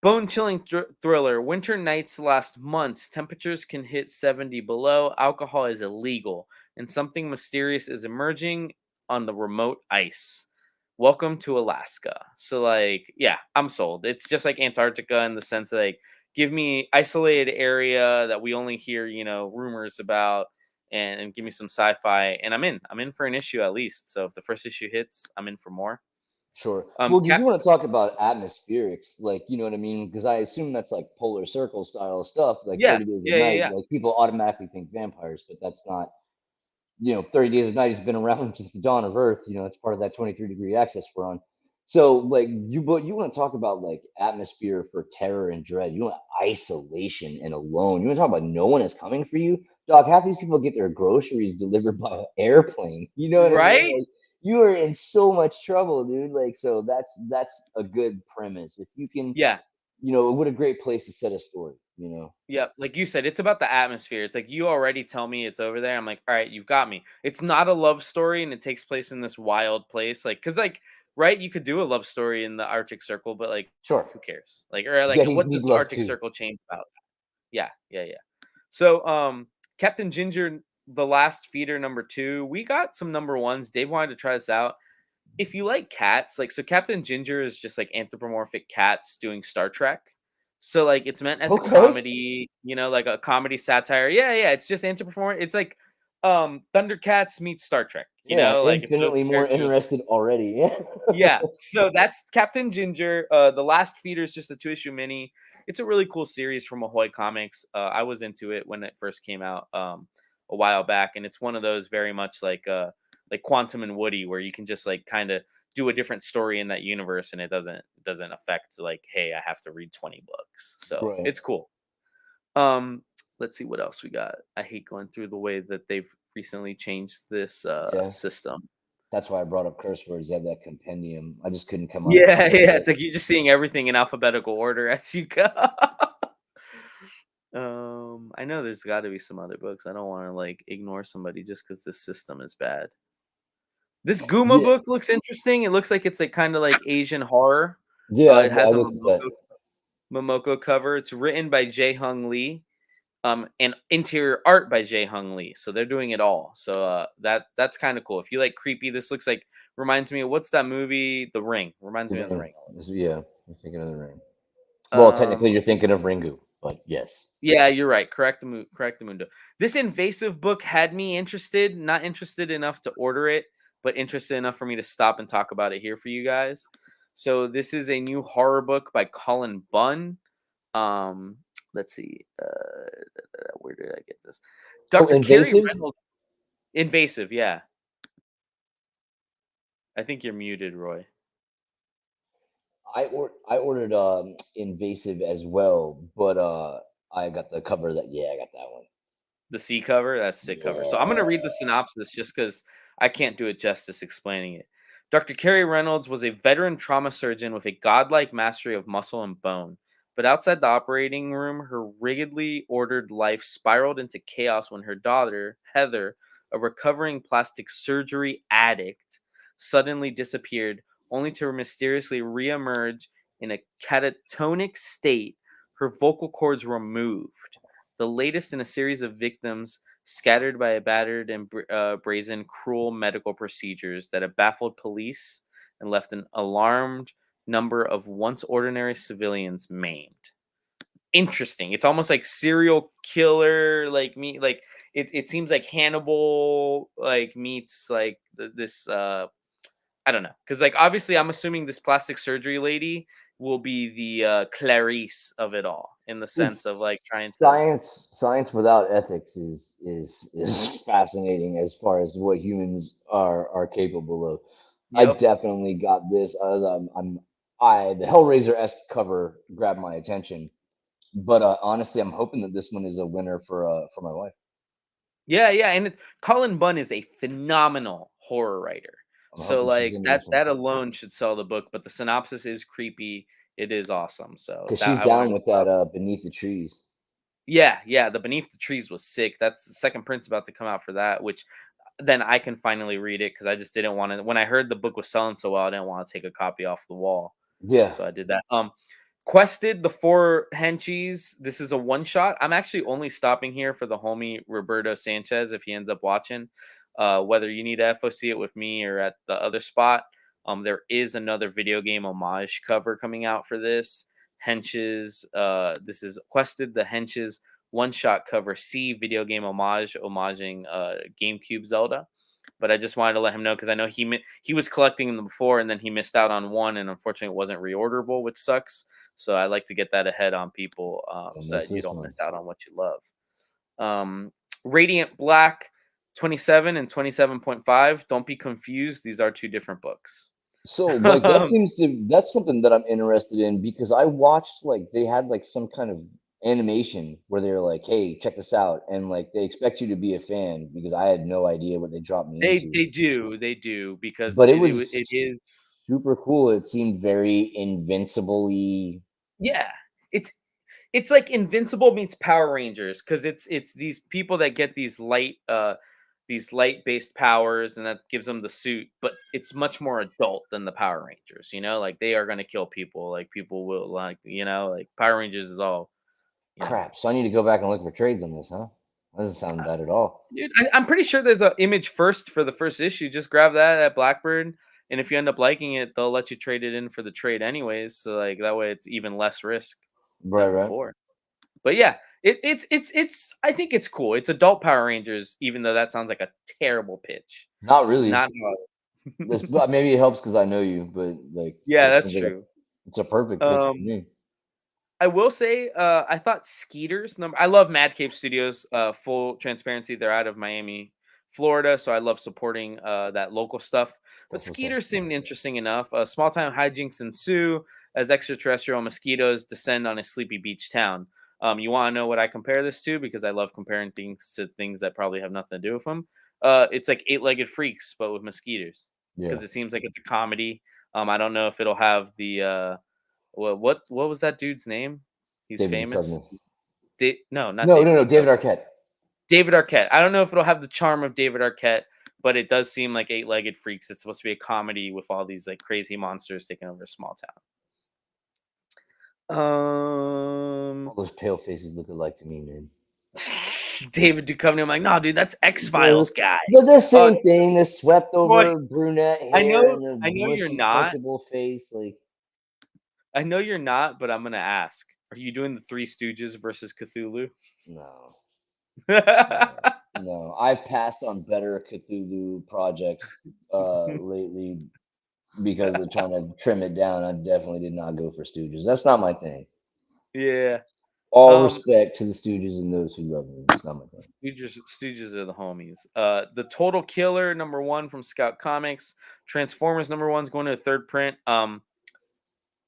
Bone chilling thriller. Winter nights last months. Temperatures can hit 70 below. Alcohol is illegal, and something mysterious is emerging on the remote ice. Welcome to Alaska. So, like, yeah, I'm sold. It's just like Antarctica in the sense that, like, give me isolated area that we only hear, rumors about, and give me some sci-fi, and I'm in. I'm in for an issue at least. So if the first issue hits, I'm in for more. Sure. Well, did Cap. you want to talk about atmospherics? Like, you know what I mean? Because I assume that's like polar circle style stuff, like Yeah, 30 Days of yeah, yeah, Night. yeah. Like people automatically think vampires, but that's not, 30 Days of Night has been around since the dawn of Earth. It's part of that 23-degree axis we're on. So, like, but you want to talk about like atmosphere for terror and dread. You want isolation and alone. You want to talk about no one is coming for you, dog. Half these people get their groceries delivered by an airplane. You know what I mean? Right? Like, you are in so much trouble, dude. Like, so that's a good premise. If you can, Yeah. what a great place to set a story. Yeah, like you said, it's about the atmosphere. It's like you already tell me it's over there. I'm like, all right, you've got me. It's not a love story, and it takes place in this wild place. Like, cause like, right, you could do a love story in the Arctic Circle, but like, Sure. who cares? Like, or like, Gays what need does the love Arctic too. Circle change about? Yeah, yeah, yeah. So, Captain Ginger, the last feeder number 2, we got some number ones. Dave wanted to try this out. If you like cats, like so Captain Ginger is just like anthropomorphic cats doing Star Trek. So like it's meant as a Okay. comedy, like a comedy satire. Yeah, yeah, it's just anthropomorphic. It's like Thundercats meets Star Trek, Yeah, like if those infinitely more characters. interested already. Yeah. Yeah. So that's Captain Ginger. The last feeder is just a 2-issue mini. It's a really cool series from Ahoy Comics. I was into it when it first came out a while back, and it's one of those very much like Quantum and Woody, where you can just like kind of do a different story in that universe, and it doesn't affect like, hey, I have to read 20 books. So Right. it's cool. Um, let's see what else we got. I hate going through the way that they've recently changed this Yeah. system. That's why I brought up curse words. They have that compendium. I just couldn't come up Yeah, with yeah. it. It's like you're just seeing everything in alphabetical order as you go. I know there's got to be some other books. I don't want to like ignore somebody just because the system is bad. This Guma Yeah, book looks interesting. It looks like it's like kind of like Asian horror. yeah, It I has a looked at that. Momoko cover. It's written by Jae Hung Lee, and interior art by Jae Hung Lee. So they're doing it all. So that's kind of cool. If you like creepy, this looks like reminds me of what's that movie? The Ring. Reminds The me of The ring. Ring. Yeah, I'm thinking of the ring. Well, technically, Um, you're thinking of Ringu, but yes. Yeah, you're right. Correct the mundo. This invasive book had me interested, not interested enough to order it, but interested enough for me to stop and talk about it here for you guys. So this is a new horror book by Colin Bunn. Um, let's see. Where did I get this? So Dr. Carrie invasive. Reynolds. Invasive, yeah. I think you're muted, Roy. I ordered invasive as well, but I got the cover that I got that one. The C cover, that's sick cover. So I'm gonna Yeah. read the synopsis just because I can't do it justice explaining it. Dr. Carrie Reynolds was a veteran trauma surgeon with a godlike mastery of muscle and bone. But outside the operating room, her rigidly ordered life spiraled into chaos when her daughter, Heather, a recovering plastic surgery addict, suddenly disappeared, only to mysteriously reemerge in a catatonic state, her vocal cords removed, the latest in a series of victims scattered by a battered and brazen, cruel medical procedures that have baffled police and left an alarmed number of once ordinary civilians maimed. Interesting. It's almost like serial killer, like me, like it seems like Hannibal, like meets like this. I don't know, because like obviously I'm assuming this plastic surgery lady will be the Clarice of it all in the Dude, sense of like trying to. science without ethics is fascinating as far as what humans are capable of. I Yep. definitely got this. As I the Hellraiser esque cover grabbed my attention, but honestly, I'm hoping that this one is a winner for my wife. Yeah, yeah, and Colin Bunn is a phenomenal horror writer. I'm So hoping she's like into that this one that alone should sell the book, but the synopsis is creepy. It is awesome. So because that she's I wanted down to with stop. that Beneath the Trees. Yeah, yeah, the Beneath the Trees was sick. That's the second print's about to come out for that, which then I can finally read it because I just didn't want to. When I heard the book was selling so well, I didn't want to take a copy off the wall, Yeah, so I did that. Quested the four henchies. This is a one shot. I'm actually only stopping here for the homie Roberto Sanchez if he ends up watching. Whether you need to FOC it with me or at the other spot, there is another video game homage cover coming out for this. Henches. This is Quested the Henches one shot cover C video game homaging GameCube Zelda. But I just wanted to let him know because I know he was collecting them before and then he missed out on one and unfortunately it wasn't reorderable, which sucks. So I like to get that ahead on people don't so miss that you this don't one. miss out on what you love. Um, Radiant Black 27 and 27.5. Don't be confused. These are two different books. So like um, that's something that I'm interested in because I watched like they had like some kind of animation where they're like, "Hey, check this out," and like they expect you to be a fan because I had no idea what they dropped me into. they do because But it it was is. super cool. It seemed very invincible-y. Yeah, it's like Invincible meets Power Rangers because it's these people that get these light based powers and that gives them the suit, but it's much more adult than the Power Rangers. You know, like they are gonna kill people. Like people will like like Power Rangers is all you know. Crap. So I need to go back and look for trades on this, huh? That doesn't sound bad at all. Dude, I'm pretty sure there's an image first for the first issue. Just grab that at Blackbird, and if you end up liking it, they'll let you trade it in for the trade anyways. So like that way, it's even less risk Right, than right. before. But yeah, it's I think it's cool. It's adult Power Rangers, even though that sounds like a terrible pitch. Not It's really. not This how but maybe it helps because I know you, but like Yeah, it that's sounds like true. it's a perfect pitch for Um me. I will say, I thought Skeeter's number. I love Mad Cave Studios. Full transparency, they're out of Miami, Florida, so I love supporting that local stuff. But That's what's up. Skeeter seemed interesting enough. Small time hijinks ensue as extraterrestrial mosquitoes descend on a sleepy beach town. You want to know what I compare this to? Because I love comparing things to things that probably have nothing to do with them. It's like Eight-Legged Freaks, but with mosquitoes. Yeah. Because it seems like it's a comedy. I don't know if it'll have the what was that dude's name? He's David famous. Duchovny. No, not No, no, David no, Duchovny. David Arquette. David Arquette. I don't know if it'll have the charm of David Arquette, but it does seem like Eight-Legged Freaks. It's supposed to be a comedy with all these like crazy monsters taking over a small town. All those pale faces look alike to me, man. David Duchovny. I'm like, no, dude, that's X-Files They're, guy. they're the Uh, same thing. The swept boy, over brunette I hair know, and the I know you're mushy, not. punchable face. Like, I know you're not, but I'm gonna ask. Are you doing the Three Stooges versus Cthulhu? no, no, no. I've passed on better Cthulhu projects lately because they're trying to trim it down. I definitely did not go for Stooges. That's not my thing. Yeah. All Um, respect to the Stooges and those who love them. It's not my thing. Stooges are the homies. The Total Killer #1 from Scout Comics. Transformers #1 is going to a third print.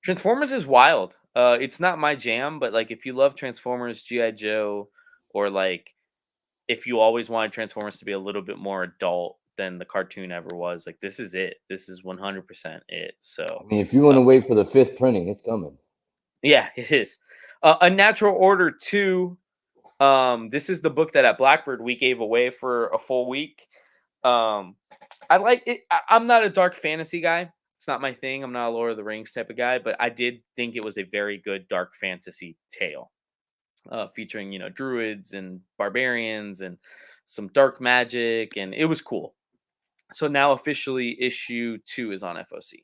Transformers is wild. It's not my jam, but like if you love Transformers, GI Joe, or like if you always wanted Transformers to be a little bit more adult than the cartoon ever was, like this is it. This is 100% it. I So, mean, if you want uh, to wait for the fifth printing, it's coming. yeah, it is. A Natural Order 2. This is the book that at Blackbird we gave away for a full week. I like it. I'm not a dark fantasy guy. It's not my thing. I'm not a Lord of the Rings type of guy, but I did think it was a very good dark fantasy tale, featuring druids and barbarians and some dark magic, and it was cool. So now officially issue 2 is on FOC.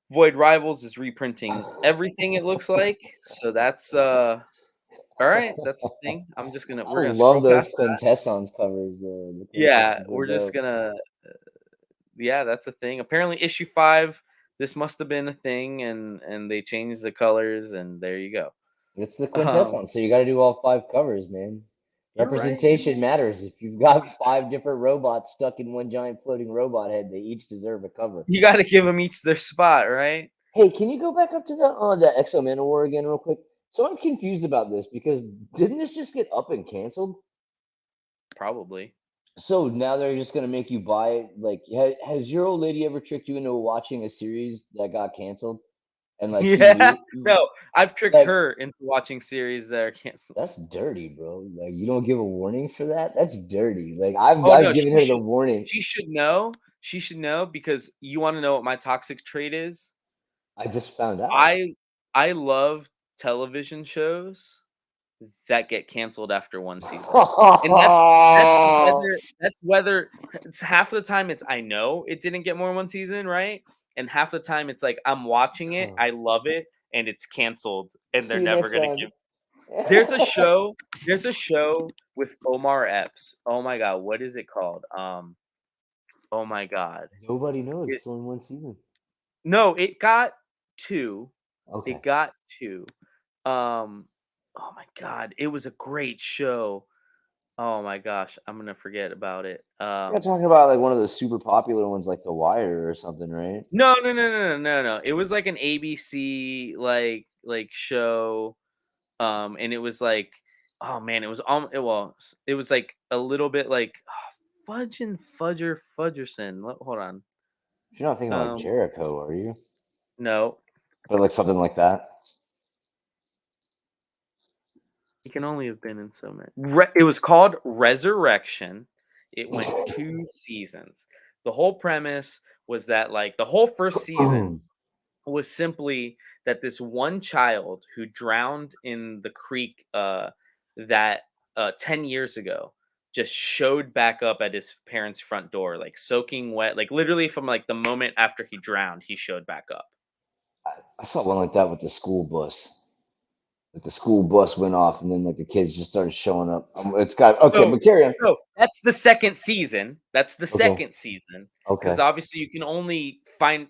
Void Rivals is reprinting everything it looks like. So that's all right, that's the thing. I We're gonna love scroll those past that. quintessence covers. The Yeah, quintessence are we're just dope. gonna yeah, that's a thing. Apparently issue 5, this must have been a thing, and they changed the colors, and there you go. It's the Um, quintessence. So you got to do all five covers, man. you're right, you're Representation matters. If you've got five different robots stuck in one giant floating robot head, they each deserve a cover. you gotta give them each their spot, right? Hey, can you go back up to the Exo Man War again, real quick? So I'm confused about this because didn't this just get up and canceled? Probably. So now they're just gonna make you buy it. Like, has your old lady ever tricked you into watching a series that got canceled? And like she Yeah. knew, No, I've tricked like her into watching series that are canceled. that's dirty, bro. Like you don't give a warning for that. That's dirty. Like I've Oh, I've no, given her the warning. she should know. She should know because you wanna know what my toxic trait is? I just found out. I I love television shows that get canceled after 1 season. And that's whether it's half of the time it's I know it didn't get more than 1 season, right? And half the time it's like I'm watching it, I love it, and it's canceled, and they're See you never next gonna time. give there's a show there's a show with Omar Epps. Oh my god, what is it called? Oh my god. Nobody knows. It It's only one season. No, it got 2. Okay. It got 2. Um, oh my god, it was a great show. Oh my gosh, I'm gonna forget about it. You're not talking about like one of the super popular ones like The Wire or something, right? No, no, no, no, no, no, no. It was like an ABC show, and it was like, oh man, it was it was like a little bit like Fudge and Fudgerson. Hold on. You're not thinking like Um, Jericho, are you? no, Or like something like that. it can only have been in so many. It was called Resurrection. It went 2 seasons. The whole premise was that like the whole first season was simply that this one child who drowned in the creek that 10 years ago just showed back up at his parents' front door, like soaking wet, like literally from like the moment after he drowned, he showed back up. I saw one like that with the school bus. Like the school bus went off, and then like the kids just started showing up. It's got okay, So, but carry on. so that's the second season. That's the Okay, second season because okay. obviously you can only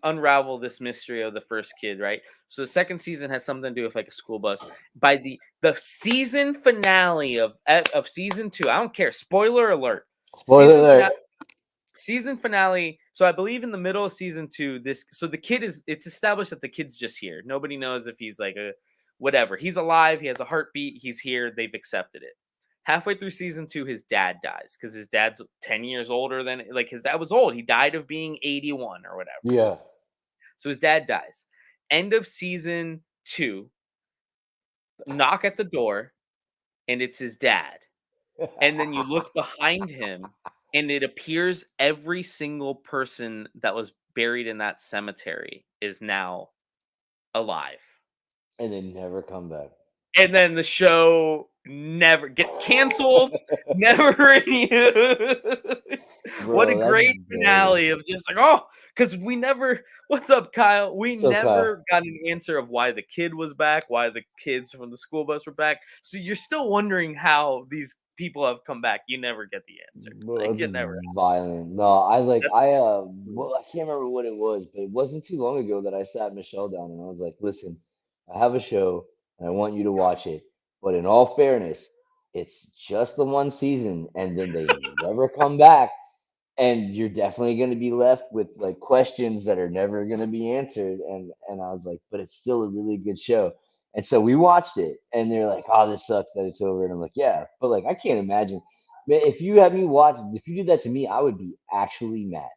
unravel this mystery of the first kid, right? So the second season has something to do with like a school bus. By the season finale of season 2, I don't care. Spoiler alert. Spoiler Season alert. finale. Season finale. So I believe in the middle of season 2, the kid it's established that the kid's just here. Nobody knows if he's like a whatever. He's alive. He has a heartbeat. He's here. They've accepted it. Halfway through season 2, his dad dies because his dad's 10 years older than like his dad was old. He died of being 81 or whatever. Yeah. So his dad dies. End of season 2, knock at the door, and it's his dad. And then you look behind him, and it appears every single person that was buried in that cemetery is now alive. And they never come back. And then the show never get canceled, never renewed. What a Bro, that's great great. finale of just like, oh, because we never what's up, Kyle? We So, Kyle, never got an answer of why the kid was back, why the kids from the school bus were back. So you're still wondering how these people have come back. You never get the answer. bro, Like it's it never violent. No, I like that's well, I can't remember what it was, but it wasn't too long ago that I sat Michelle down and I was like, listen, I have a show and I want you to watch it. But in all fairness, it's just the one season and then they never come back. And you're definitely going to be left with like questions that are never going to be answered. And I was like, but it's still a really good show. And so we watched it and they're like, oh, this sucks that it's over. And I'm like, yeah, but like I can't imagine, man, if you had me watch, if you did that to me, I would be actually mad.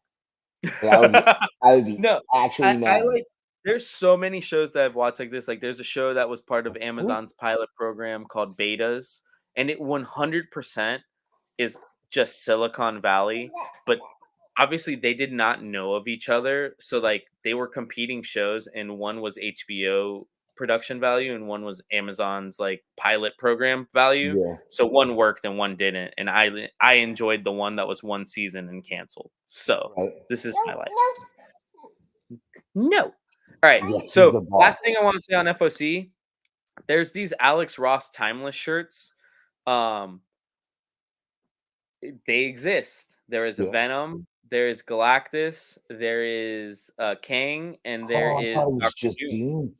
Like I would be No, actually I mad. like there's so many shows that I've watched like this. Like there's a show that was part of Who? Amazon's pilot program called Betas, and it 100% is just Silicon Valley, but obviously they did not know of each other. So like they were competing shows and one was HBO production value and one was Amazon's like pilot program value. Yeah, So one worked and one didn't. And I enjoyed the one that was one season and canceled. So right. this is my life. No. All right. Yeah, he's So the boss. last thing I want to say on FOC, there's these Alex Ross timeless shirts. Um, they exist. There is a Yeah. Venom, there is Galactus, there is Kang, and there Oh, I is thought it was Doctor just Doom. Doom.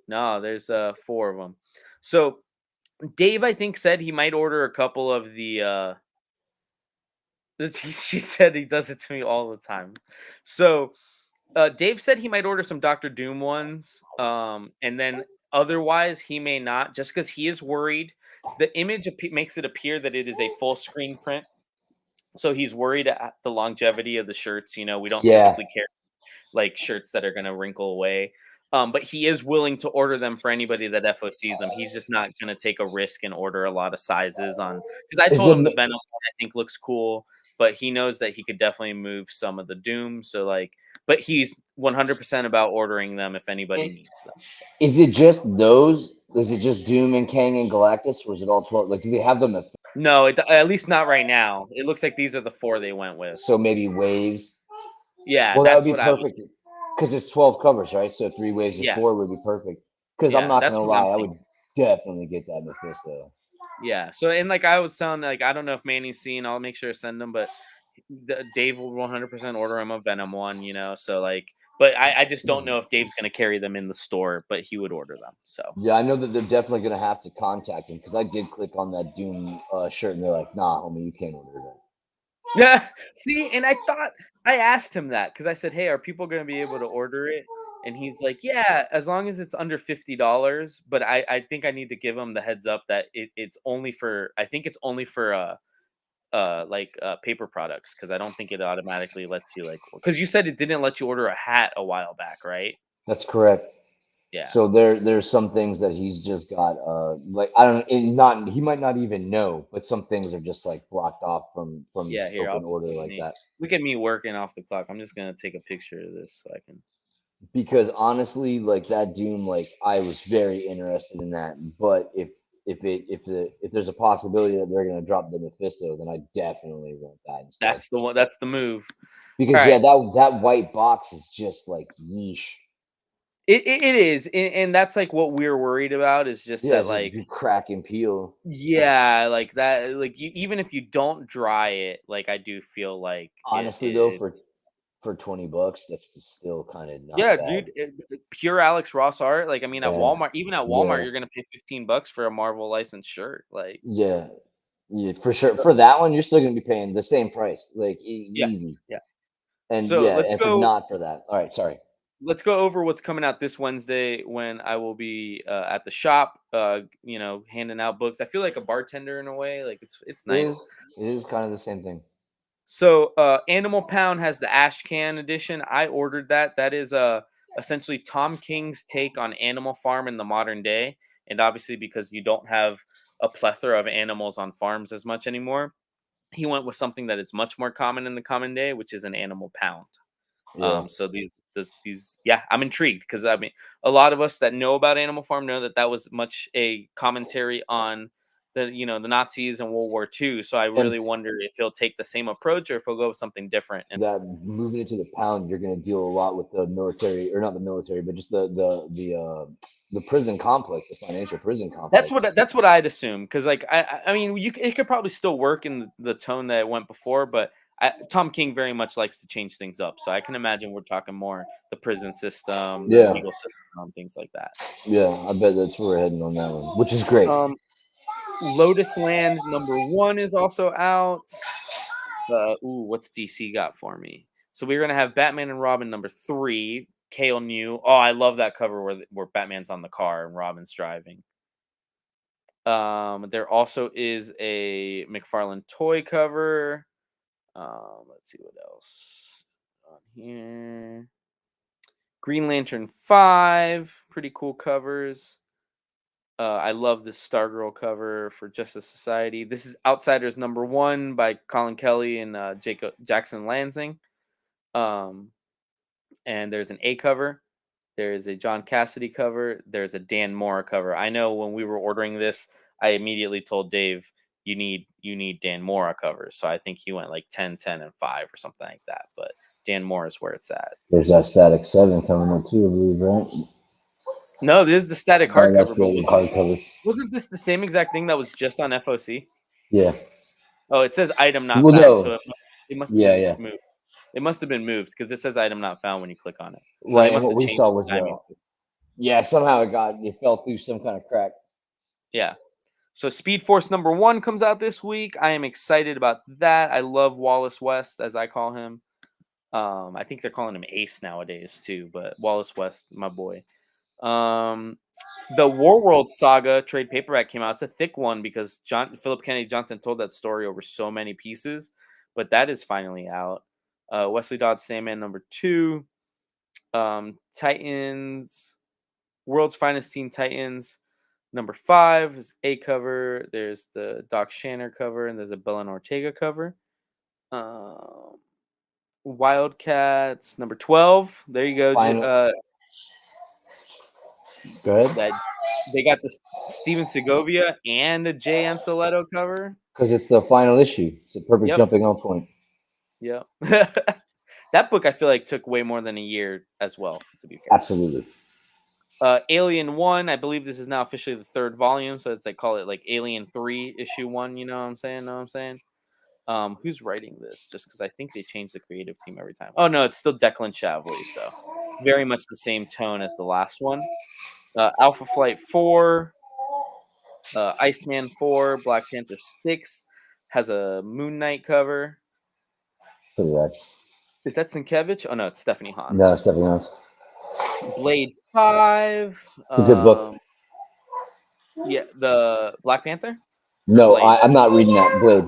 No, there's four of them. So Dave, I think, said he might order a couple of the. She said he does it to me all the time. So Dave said he might order some Doctor Doom ones, and then otherwise he may not, just because he is worried. The image makes it appear that it is a full screen print, so he's worried at the longevity of the shirts. You know, we don't Yeah. typically carry like shirts that are going to wrinkle away. But he is willing to order them for anybody that FOCs them. He's just not going to take a risk and order a lot of sizes on because I Is told him the the Venom one I think looks cool, but he knows that he could definitely move some of the Doom. So like, but he's 100% about ordering them if anybody needs them. Is it just those? Is it just Doom and Kang and Galactus, or is it all 12? Like, do they have them? No, at least not right now. It looks like these are the four they went with. So maybe waves? Yeah, Well, that would that's be what I would. perfect because it's 12 covers, right? So three waves is Yeah, four would be perfect. Because I'm yeah, not that's gonna what I'm lie, I would thinking. definitely get that Mephisto. Yeah. So and like I was telling, like I don't know if Manny's seen. I'll make sure to send them, but Dave will 100% order him a Venom one. You know, so like, but I just don't know if Dave's gonna carry them in the store, but he would order them. So Yeah, I know that they're definitely gonna have to contact him because I did click on that Doom shirt and they're like, "Nah, homie, you can't order that." yeah. See, and I asked him that because I said, "Hey, are people gonna be able to order it?" And he's like, "Yeah, as long as it's under $50." But I think I need to give him the heads up that it's only for I think it's only for paper products because I don't think it automatically lets you like because you said it didn't let you order a hat a while back, right? That's correct. Yeah. So there's some things that he's just got like I don't not he might not even know, but some things are just like blocked off from Yeah, here, open order like that. look at me working off the clock. I'm just gonna take a picture of this so I can Because honestly, like that Doom, like I was very interested in that. But if there's a possibility that they're gonna drop the Mephisto, then I definitely want that instead. that's the one that's the move. All Because yeah, right. that white box is just like yeesh. It is, and that's like what we're worried about is just Yeah, that it's just like crack and peel. yeah, like that like even if you don't dry it, like I do feel like Honestly though, it's for $20, that's just still kind of not yeah, bad. dude, pure Alex Ross art. Like I mean, at Yeah, Walmart, even at Walmart, yeah, you're gonna pay $15 for a Marvel licensed shirt. Like yeah, yeah, for sure. For that one, you're still gonna be paying the same price, like yeah, easy. yeah. And So yeah, and for not for that. All right, sorry. let's go over what's coming out this Wednesday when I will be at the shop. You know, handing out books. I feel like a bartender in a way. Like it's It nice. is. It is kind of the same thing. So, Animal Pound has the Ash Can edition. I ordered that. That is essentially Tom King's take on Animal Farm in the modern day. And obviously, because you don't have a plethora of animals on farms as much anymore, he went with something that is much more common in the common day, which is an animal pound. Yeah. So these yeah, I'm intrigued because I mean, a lot of us that know about Animal Farm know that that was much a commentary on the Nazis and World War II. So I And really wonder if he'll take the same approach or if he'll go with something different. And that moving into the pound, you're going to deal a lot with the military, or not the military, but just the prison complex, the financial prison complex. that's what I'd assume because like I mean it could probably still work in the tone that it went before, but Tom King very much likes to change things up. So I can imagine we're talking more the prison system, the Yeah, legal system, things like that. yeah, I bet that's where we're heading on that one, which is great. Lotus Land #1 is also out. What's DC got for me? So we're gonna have Batman and Robin #3. Kale New. Oh, I love that cover where Batman's on the car and Robin's driving. There also is a McFarlane toy cover. Let's see what else on here. Green Lantern 5, pretty cool covers. I love this Stargirl cover for Justice Society. This is Outsiders #1 by Colin Kelly and Jacob Jackson Lansing. Um, and there's an A cover. There's a John Cassidy cover. There's a Dan Mora cover. I know when we were ordering this, I immediately told Dave, you need Dan Mora covers. So I think he went like 10, 10, and 5 or something like that. But Dan Mora is where it's at. There's that Static 7 coming up too, I believe, right? No, this is the static Oh, that's hardcover, but the hardcover. wasn't this the same exact thing that was just on FOC? Yeah. Oh, it says item not Well, found, so no. it must have Yeah, been yeah. moved. It must have been moved because it says item not found when you click on it. So they Right, and must what have we changed saw the was timing. yeah, somehow it fell through some kind of crack. Yeah. So Speed Force #1 comes out this week. I am excited about that. I love Wallace West, as I call him. I think they're calling him Ace nowadays too, but Wallace West, my boy. The Warworld Saga trade paperback came out. It's a thick one because Philip Kennedy Johnson told that story over so many pieces, but that is finally out. Wesley Dodds Sandman #2. Titans, World's Finest Teen Titans #5 is a cover. There's the Doc Shanner cover and there's a Belen Ortega cover. Um, Wildcats #12. There you go. Final. Go ahead. That they got the Steven Segovia and a Jay Anceletto cover. Because it's the final issue. It's a perfect Yep. jumping on point. Yep. That book I feel like took way more than a year as well, to be fair. Absolutely. Alien 1, I believe this is now officially the 3rd volume, so they call it like Alien 3 issue 1, you know what I'm saying? Know what I'm saying? Who's writing this? Just because I think they change the creative team every time. Oh no, it's still Declan Shalvey, so very much the same tone as the last one. Alpha Flight 4, Iceman 4, Black Panther 6 has a Moon Knight cover. Correct. Is that Sienkiewicz? Oh no, it's Stephanie No, Hans. stepping on. Blade 5. It's a good book. Yeah, the Black Panther or No, Blade. I'm not reading that. Blade.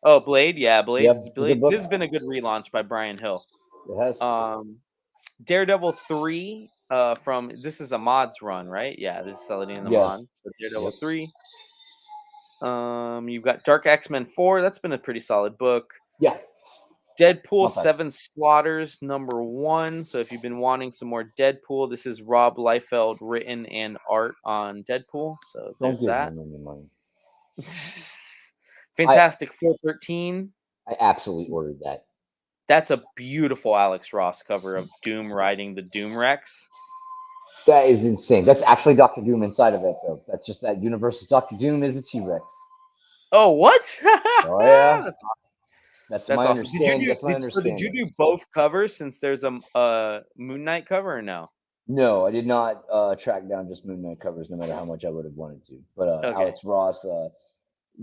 Oh, Blade. Yeah, Blade. Yep, it's a good Blade. book. This has been a good relaunch by Brian Hill. It has. Daredevil 3. From this is a mods run, right? Yeah, this is Saladin and the Yes. mod. So Daredevil Yep. 3. You've got Dark X-Men 4. That's been a pretty solid book. Yeah. Deadpool Not bad. 7 Slaughters #1. So if you've been wanting some more Deadpool, this is Rob Liefeld written and art on Deadpool. So Don't there's give that. him any money. Fantastic 413. I absolutely ordered that. That's a beautiful Alex Ross cover of Doom riding the Doom Rex. That is insane. That's actually Doctor Doom inside of it, though. That's just that universe's Doctor Doom is a T-Rex. Oh, what? Oh yeah. That's my awesome. understanding. That's my understanding. Did you do both covers since there's a Moon Knight cover or no? No, I did not track down just Moon Knight covers, no matter how much I would have wanted to. But Okay. Alex Ross,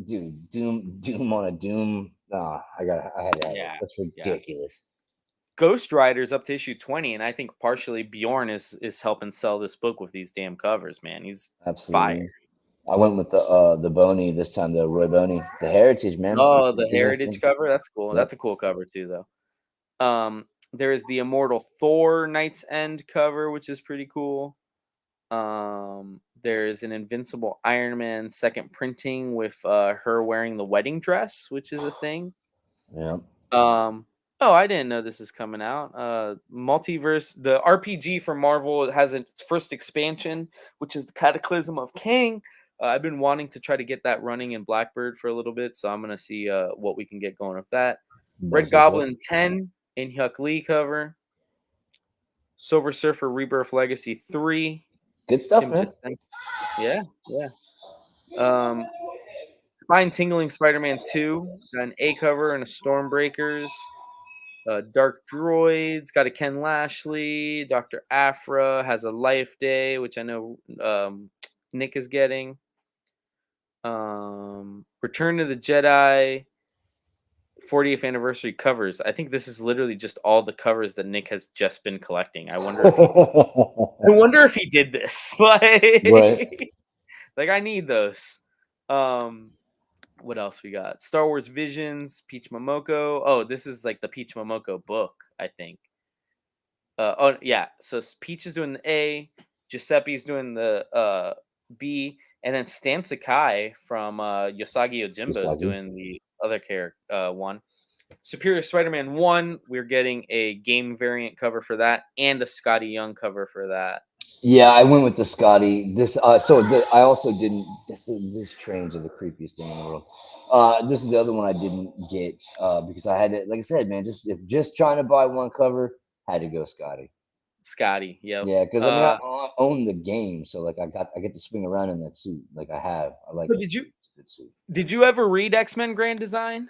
dude, Doom on a Doom. I had to have it. That's ridiculous. Ghost Rider's up to issue 20, and I think partially Bjorn is helping sell this book with these damn covers, man. He's Absolutely. fire. I went with the Boney this time, the Roy Boney, the Heritage, man. Oh, the Heritage cover. That's cool. Yep. That's a cool cover too, though. There is the Immortal Thor Knight's End cover, which is pretty cool. There's an Invincible Iron Man second printing with her wearing the wedding dress, which is a thing. Yeah. Um, oh, I didn't know this is coming out. Multiverse, the RPG for Marvel has its first expansion, which is the Cataclysm of Kang. I've been wanting to try to get that running in Blackbird for a little bit, so I'm gonna see what we can get going with that. Red That's what's up. Goblin 10 in Hyuk Lee cover. Silver Surfer Rebirth Legacy 3. Good stuff, Kim man. just sent. Yeah, yeah. Um, Spine Tingling Spider-Man 2, got an A cover and a Stormbreakers. Dark Droids got a Ken Lashley. Dr. Afra has a Life Day, which I know Nick is getting. Return to the Jedi 40th anniversary covers. I think this is literally just all the covers that Nick has just been collecting. I wonder if he I wonder if he did this. Right. Like I need those. Um what else we got? Star Wars Visions, Peach Momoko. Oh, this is like the Peach Momoko book, I think. Oh yeah, so Peach is doing the A, Giuseppe's doing the B, and then Stan Sakai from Yosagi Ojimbo is Usagi. doing the other character one. Superior Spider-Man 1, we're getting a game variant cover for that and a Scotty Young cover for that. Yeah, I went with the Scotty. I also didn't. This trains are the creepiest thing in the world. This is the other one I didn't get because I had to, like I said, man, just trying to buy one cover, had to go Scotty. Scotty, yep. Yeah, because I mean, I own the game, so like I get to swing around in that suit. Like I have, I like So that suit. It's a good suit. did you ever read X-Men Grand Design?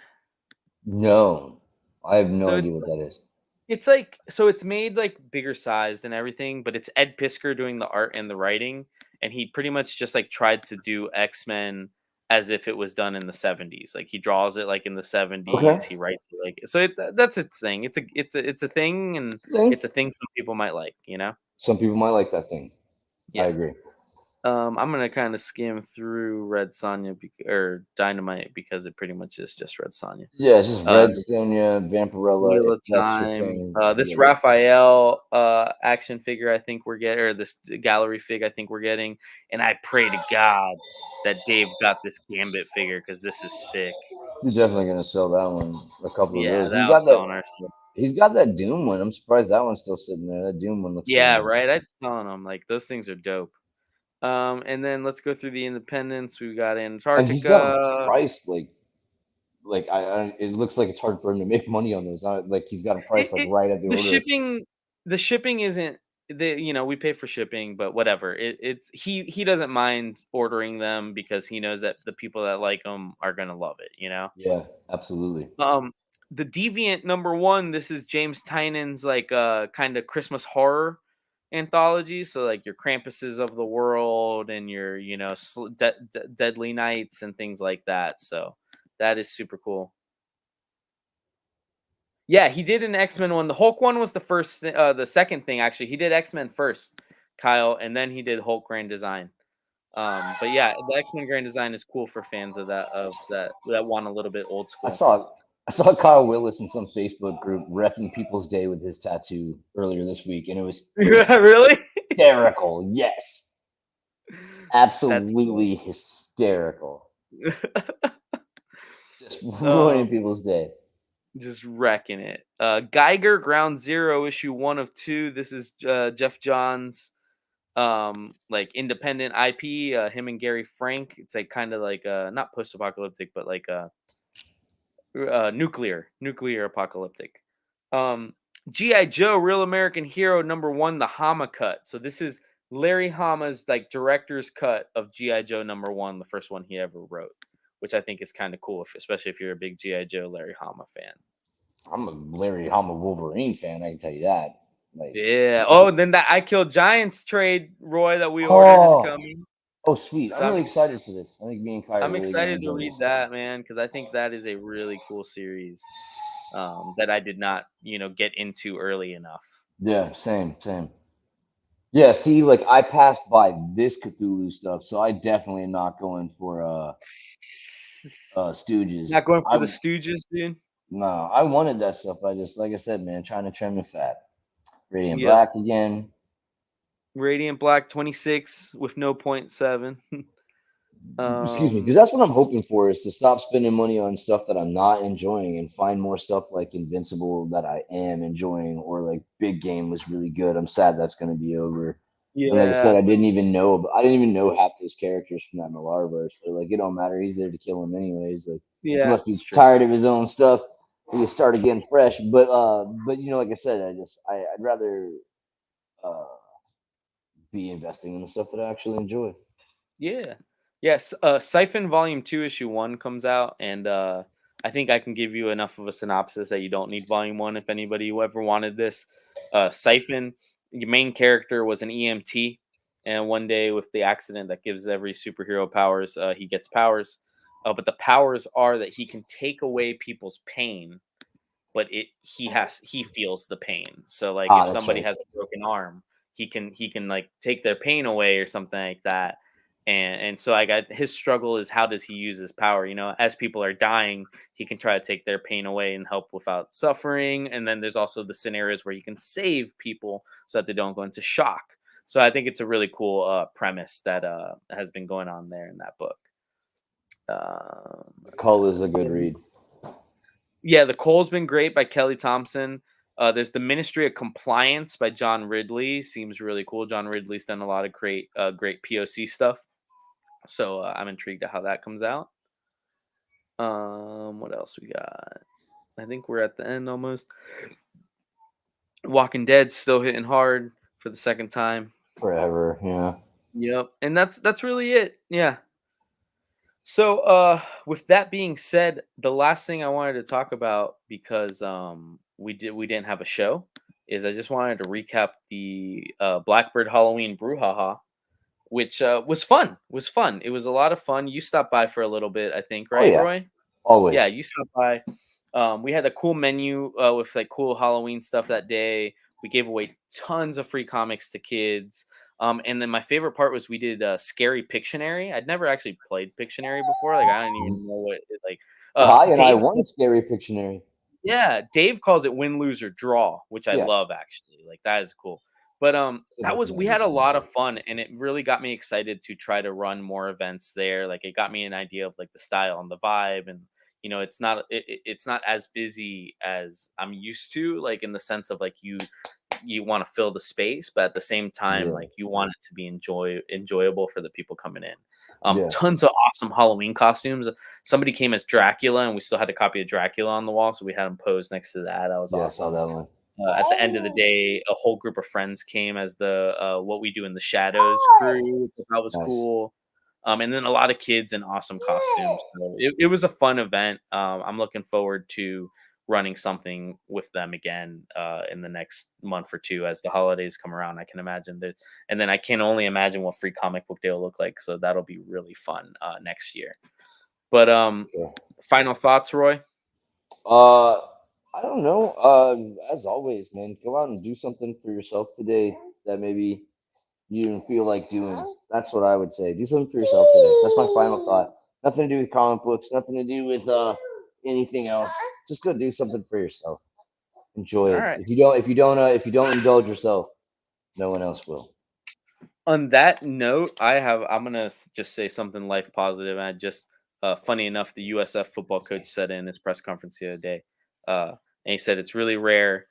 No, I have no So idea what that is. it's like so it's made like bigger sized and everything, but it's Ed Piskor doing the art and the writing, and he pretty much just like tried to do X-Men as if it was done in the 70s. Like he draws it like in the Okay, 70s, he writes it like so that's its thing. It's a thing and thing. it's a thing some people might like, you know? Some people might like that thing. I Yeah. agree. I'm gonna kind of skim through Red Sonja or Dynamite because it pretty much is just Red Sonja. Yeah, it's just Uh, Red Sonja, Vampirella, Wheel if of that's your Time. thing. This Yeah. Raphael action figure I think we're getting, or this gallery fig I think we're getting, and I pray to God that Dave got this Gambit figure because this is sick. You're definitely gonna sell that one. A couple of Yeah, those. He's that'll got sell that. on our store. He's got that Doom one. I'm surprised that one's still sitting there. That Doom one looks really Yeah, nice. right. I'm telling them like those things are dope. And then let's go through the independents. We've got And he's got them Antarctica. priced like it looks like it's hard for him to make money on those. Like he's got a price like It right at the the order. shipping the shipping isn't we pay for shipping, but whatever. It's he doesn't mind ordering them because he knows that the people that like them are gonna love it, you know? Yeah, absolutely. Um, the Deviant number 1, this is James Tynan's, like, kinda Christmas horror anthology, so, like, your Krampuses of the world and your, Deadly Nights and things like that, so that is super cool. Yeah, he did an X-Men one. The Hulk one was the second thing actually. He did X-Men first, Kyle, and then he did Hulk Grand Design. But yeah, the X-Men Grand Design is cool for fans of that want a little bit old I school. saw I saw Kyle Willis in some Facebook group wrecking People's Day with his tattoo earlier this week, and it was Yeah, really? hysterical. Yes, That's cool. absolutely hysterical. Just ruining um, people's day. just wrecking it. Geiger Ground Zero issue 1 of 2. This is Jeff Johns like independent IP, him and Gary Frank. It's like kind of like not post-apocalyptic, but like nuclear apocalyptic. GI Joe Real American Hero number 1, the Hama cut. So this is Larry Hama's like director's cut of GI Joe number 1, the first one he ever wrote, which I think is kind of cool, especially if you're a big GI Joe Larry Hama fan. I'm a Larry Hama Wolverine fan. I can tell you that. Like, Yeah. Oh, and then that I Kill Giants trade, Roy, that we ordered is oh, coming. oh, sweet. I'm So really excited for this. I think me and Kai are I'm really gonna excited to enjoy read this. that, man, because I think that is a really cool series that I did not, get into early enough. Yeah, same. Yeah, see, like I passed by this Cthulhu stuff, so I definitely am not going for Stooges. Not going for the I Stooges, dude. No, I wanted that stuff. I just like I said, man, trying to trim the fat. Radiant Yep. Black again. Radiant Black 26 with no point 0.7. Excuse me, because that's what I'm hoping for, is to stop spending money on stuff that I'm not enjoying and find more stuff like Invincible that I am enjoying, or like Big Game was really good. I'm sad that's going to be over. And like I said, Yeah. I didn't even know half those characters from that Millarverse, but like it don't matter. He's there to kill him anyways. Like he Yeah, must be it's true. tired of his own stuff. He can start again fresh. But like I said, I'd rather uh be investing in the stuff that I actually enjoy. Yeah. Yes, Siphon Volume 2 Issue 1 comes out, and I think I can give you enough of a synopsis that you don't need Volume 1 if anybody who ever wanted this. Siphon, your main character was an EMT, and one day with the accident that gives every superhero powers, he gets powers. But the powers are that he can take away people's pain, but he feels the pain. So like if Ah, that's somebody right. has a broken arm, he can like take their pain away or something like that. And so I got his struggle is how does he use his power? As people are dying, he can try to take their pain away and help without suffering. And then there's also the scenarios where he can save people so that they don't go into shock. So I think it's a really cool premise that has been going on there in that book. Um, The Cull is a good read. Yeah, The Cole's been great by Kelly Thompson. There's The Ministry of Compliance by John Ridley. Seems really cool. John Ridley's done a lot of great POC stuff. So I'm intrigued at how that comes out. What else we got? I think we're at the end almost. Walking Dead still hitting hard for the second time. Forever, yeah. Yep, and that's really it. Yeah. So, with that being said, the last thing I wanted to talk about because we didn't have a show is I just wanted to recap the Blackbird Halloween Bruhaha, which was fun. Was fun. It was a lot of fun. You stopped by for a little bit, I think, Oh right, yeah, Roy? Yeah, always. you stopped by. We had a cool menu with like cool Halloween stuff that day. We gave away tons of free comics to kids. And then my favorite part was we did Scary Pictionary. I'd never actually played Pictionary before. Like I didn't Mhm. even know what it like. Kai and I Dave, won Scary Pictionary. yeah, Dave calls it win, lose, or draw, which I Yeah, love actually. Like that is cool. But so that much was more we had a interesting. lot of fun and it really got me excited to try to run more events there. Like it got me an idea of like the style and the vibe and it's not as busy as I'm used to, like in the sense of like you want to fill the space, but at the same time, Yeah, like you want it to be enjoyable for the people coming in. yeah. Tons of awesome Halloween costumes. Somebody came as Dracula, and we still had a copy of Dracula on the wall, so we had him posed next to that. That was Yeah, I saw awesome. that one. At the end of the day, a whole group of friends came as the What We Do in the Shadows crew. Which that was Nice. cool. And then a lot of kids in awesome costumes. So it was a fun event. I'm looking forward to running something with them again in the next month or two as the holidays come around. I can imagine that. And then I can only imagine what Free Comic Book Day will look like. So that'll be really fun next year. But Sure. final thoughts, Roy? Uh, I don't know. As always, man, go out and do something for yourself today that maybe you didn't feel like doing. That's what I would say. Do something for yourself today. That's my final thought. Nothing to do with comic books. Nothing to do with anything else. Just go do something for yourself. Enjoy All it. right. If you don't indulge yourself, no one else will. On that note, I'm gonna just say something life positive. And I just funny enough, the USF football coach said in his press conference the other day, and he said it's really rare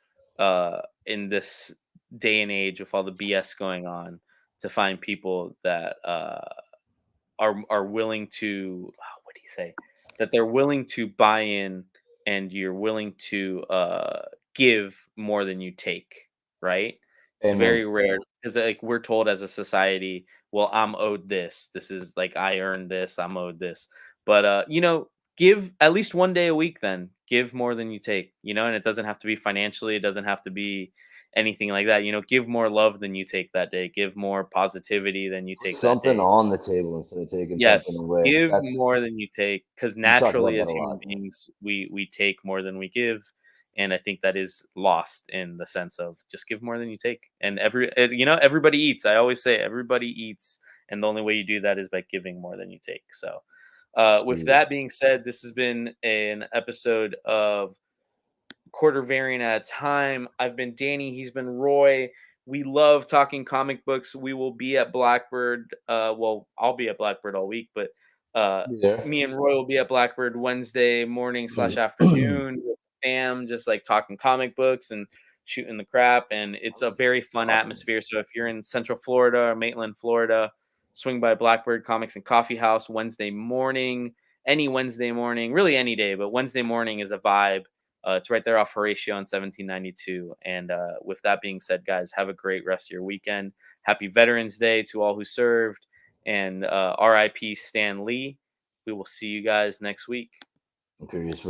in this day and age with all the BS going on to find people that are willing to what do you say that they're willing to buy in and you're willing to give more than you take, right? It's Amen. very rare because like we're told as a society, well, I'm owed this is like I earned this, I'm owed this. But give at least one day a week, then give more than you take, and it doesn't have to be financially, it doesn't have to be anything like that. Give more love than you take that day, give more positivity than you Put take that something day. on the table instead of taking something Yes, away. give That's more than you take, because we talk about naturally that as a human lot. beings, we take more than we give, and I think that is lost in the sense of just give more than you take. And everybody eats. I always say everybody eats, and the only way you do that is by giving more than you take. So, with True. that being said, this has been an episode of Quarter Variant at a Time. I've been Danny. He's been Roy. We love talking comic books. We will be at Blackbird. Well, I'll be at Blackbird all week, but Be there. me and Roy will be at Blackbird Wednesday morning slash afternoon with the fam, just like talking comic books and shooting the crap. And it's a very fun atmosphere. So if you're in Central Florida or Maitland, Florida, swing by Blackbird Comics and Coffee House Wednesday morning, any Wednesday morning, really any day, but Wednesday morning is a vibe. It's right there off Horatio on 1792. And with that being said, guys, have a great rest of your weekend. Happy Veterans Day to all who served. And RIP Stan Lee. We will see you guys next week. I'm curious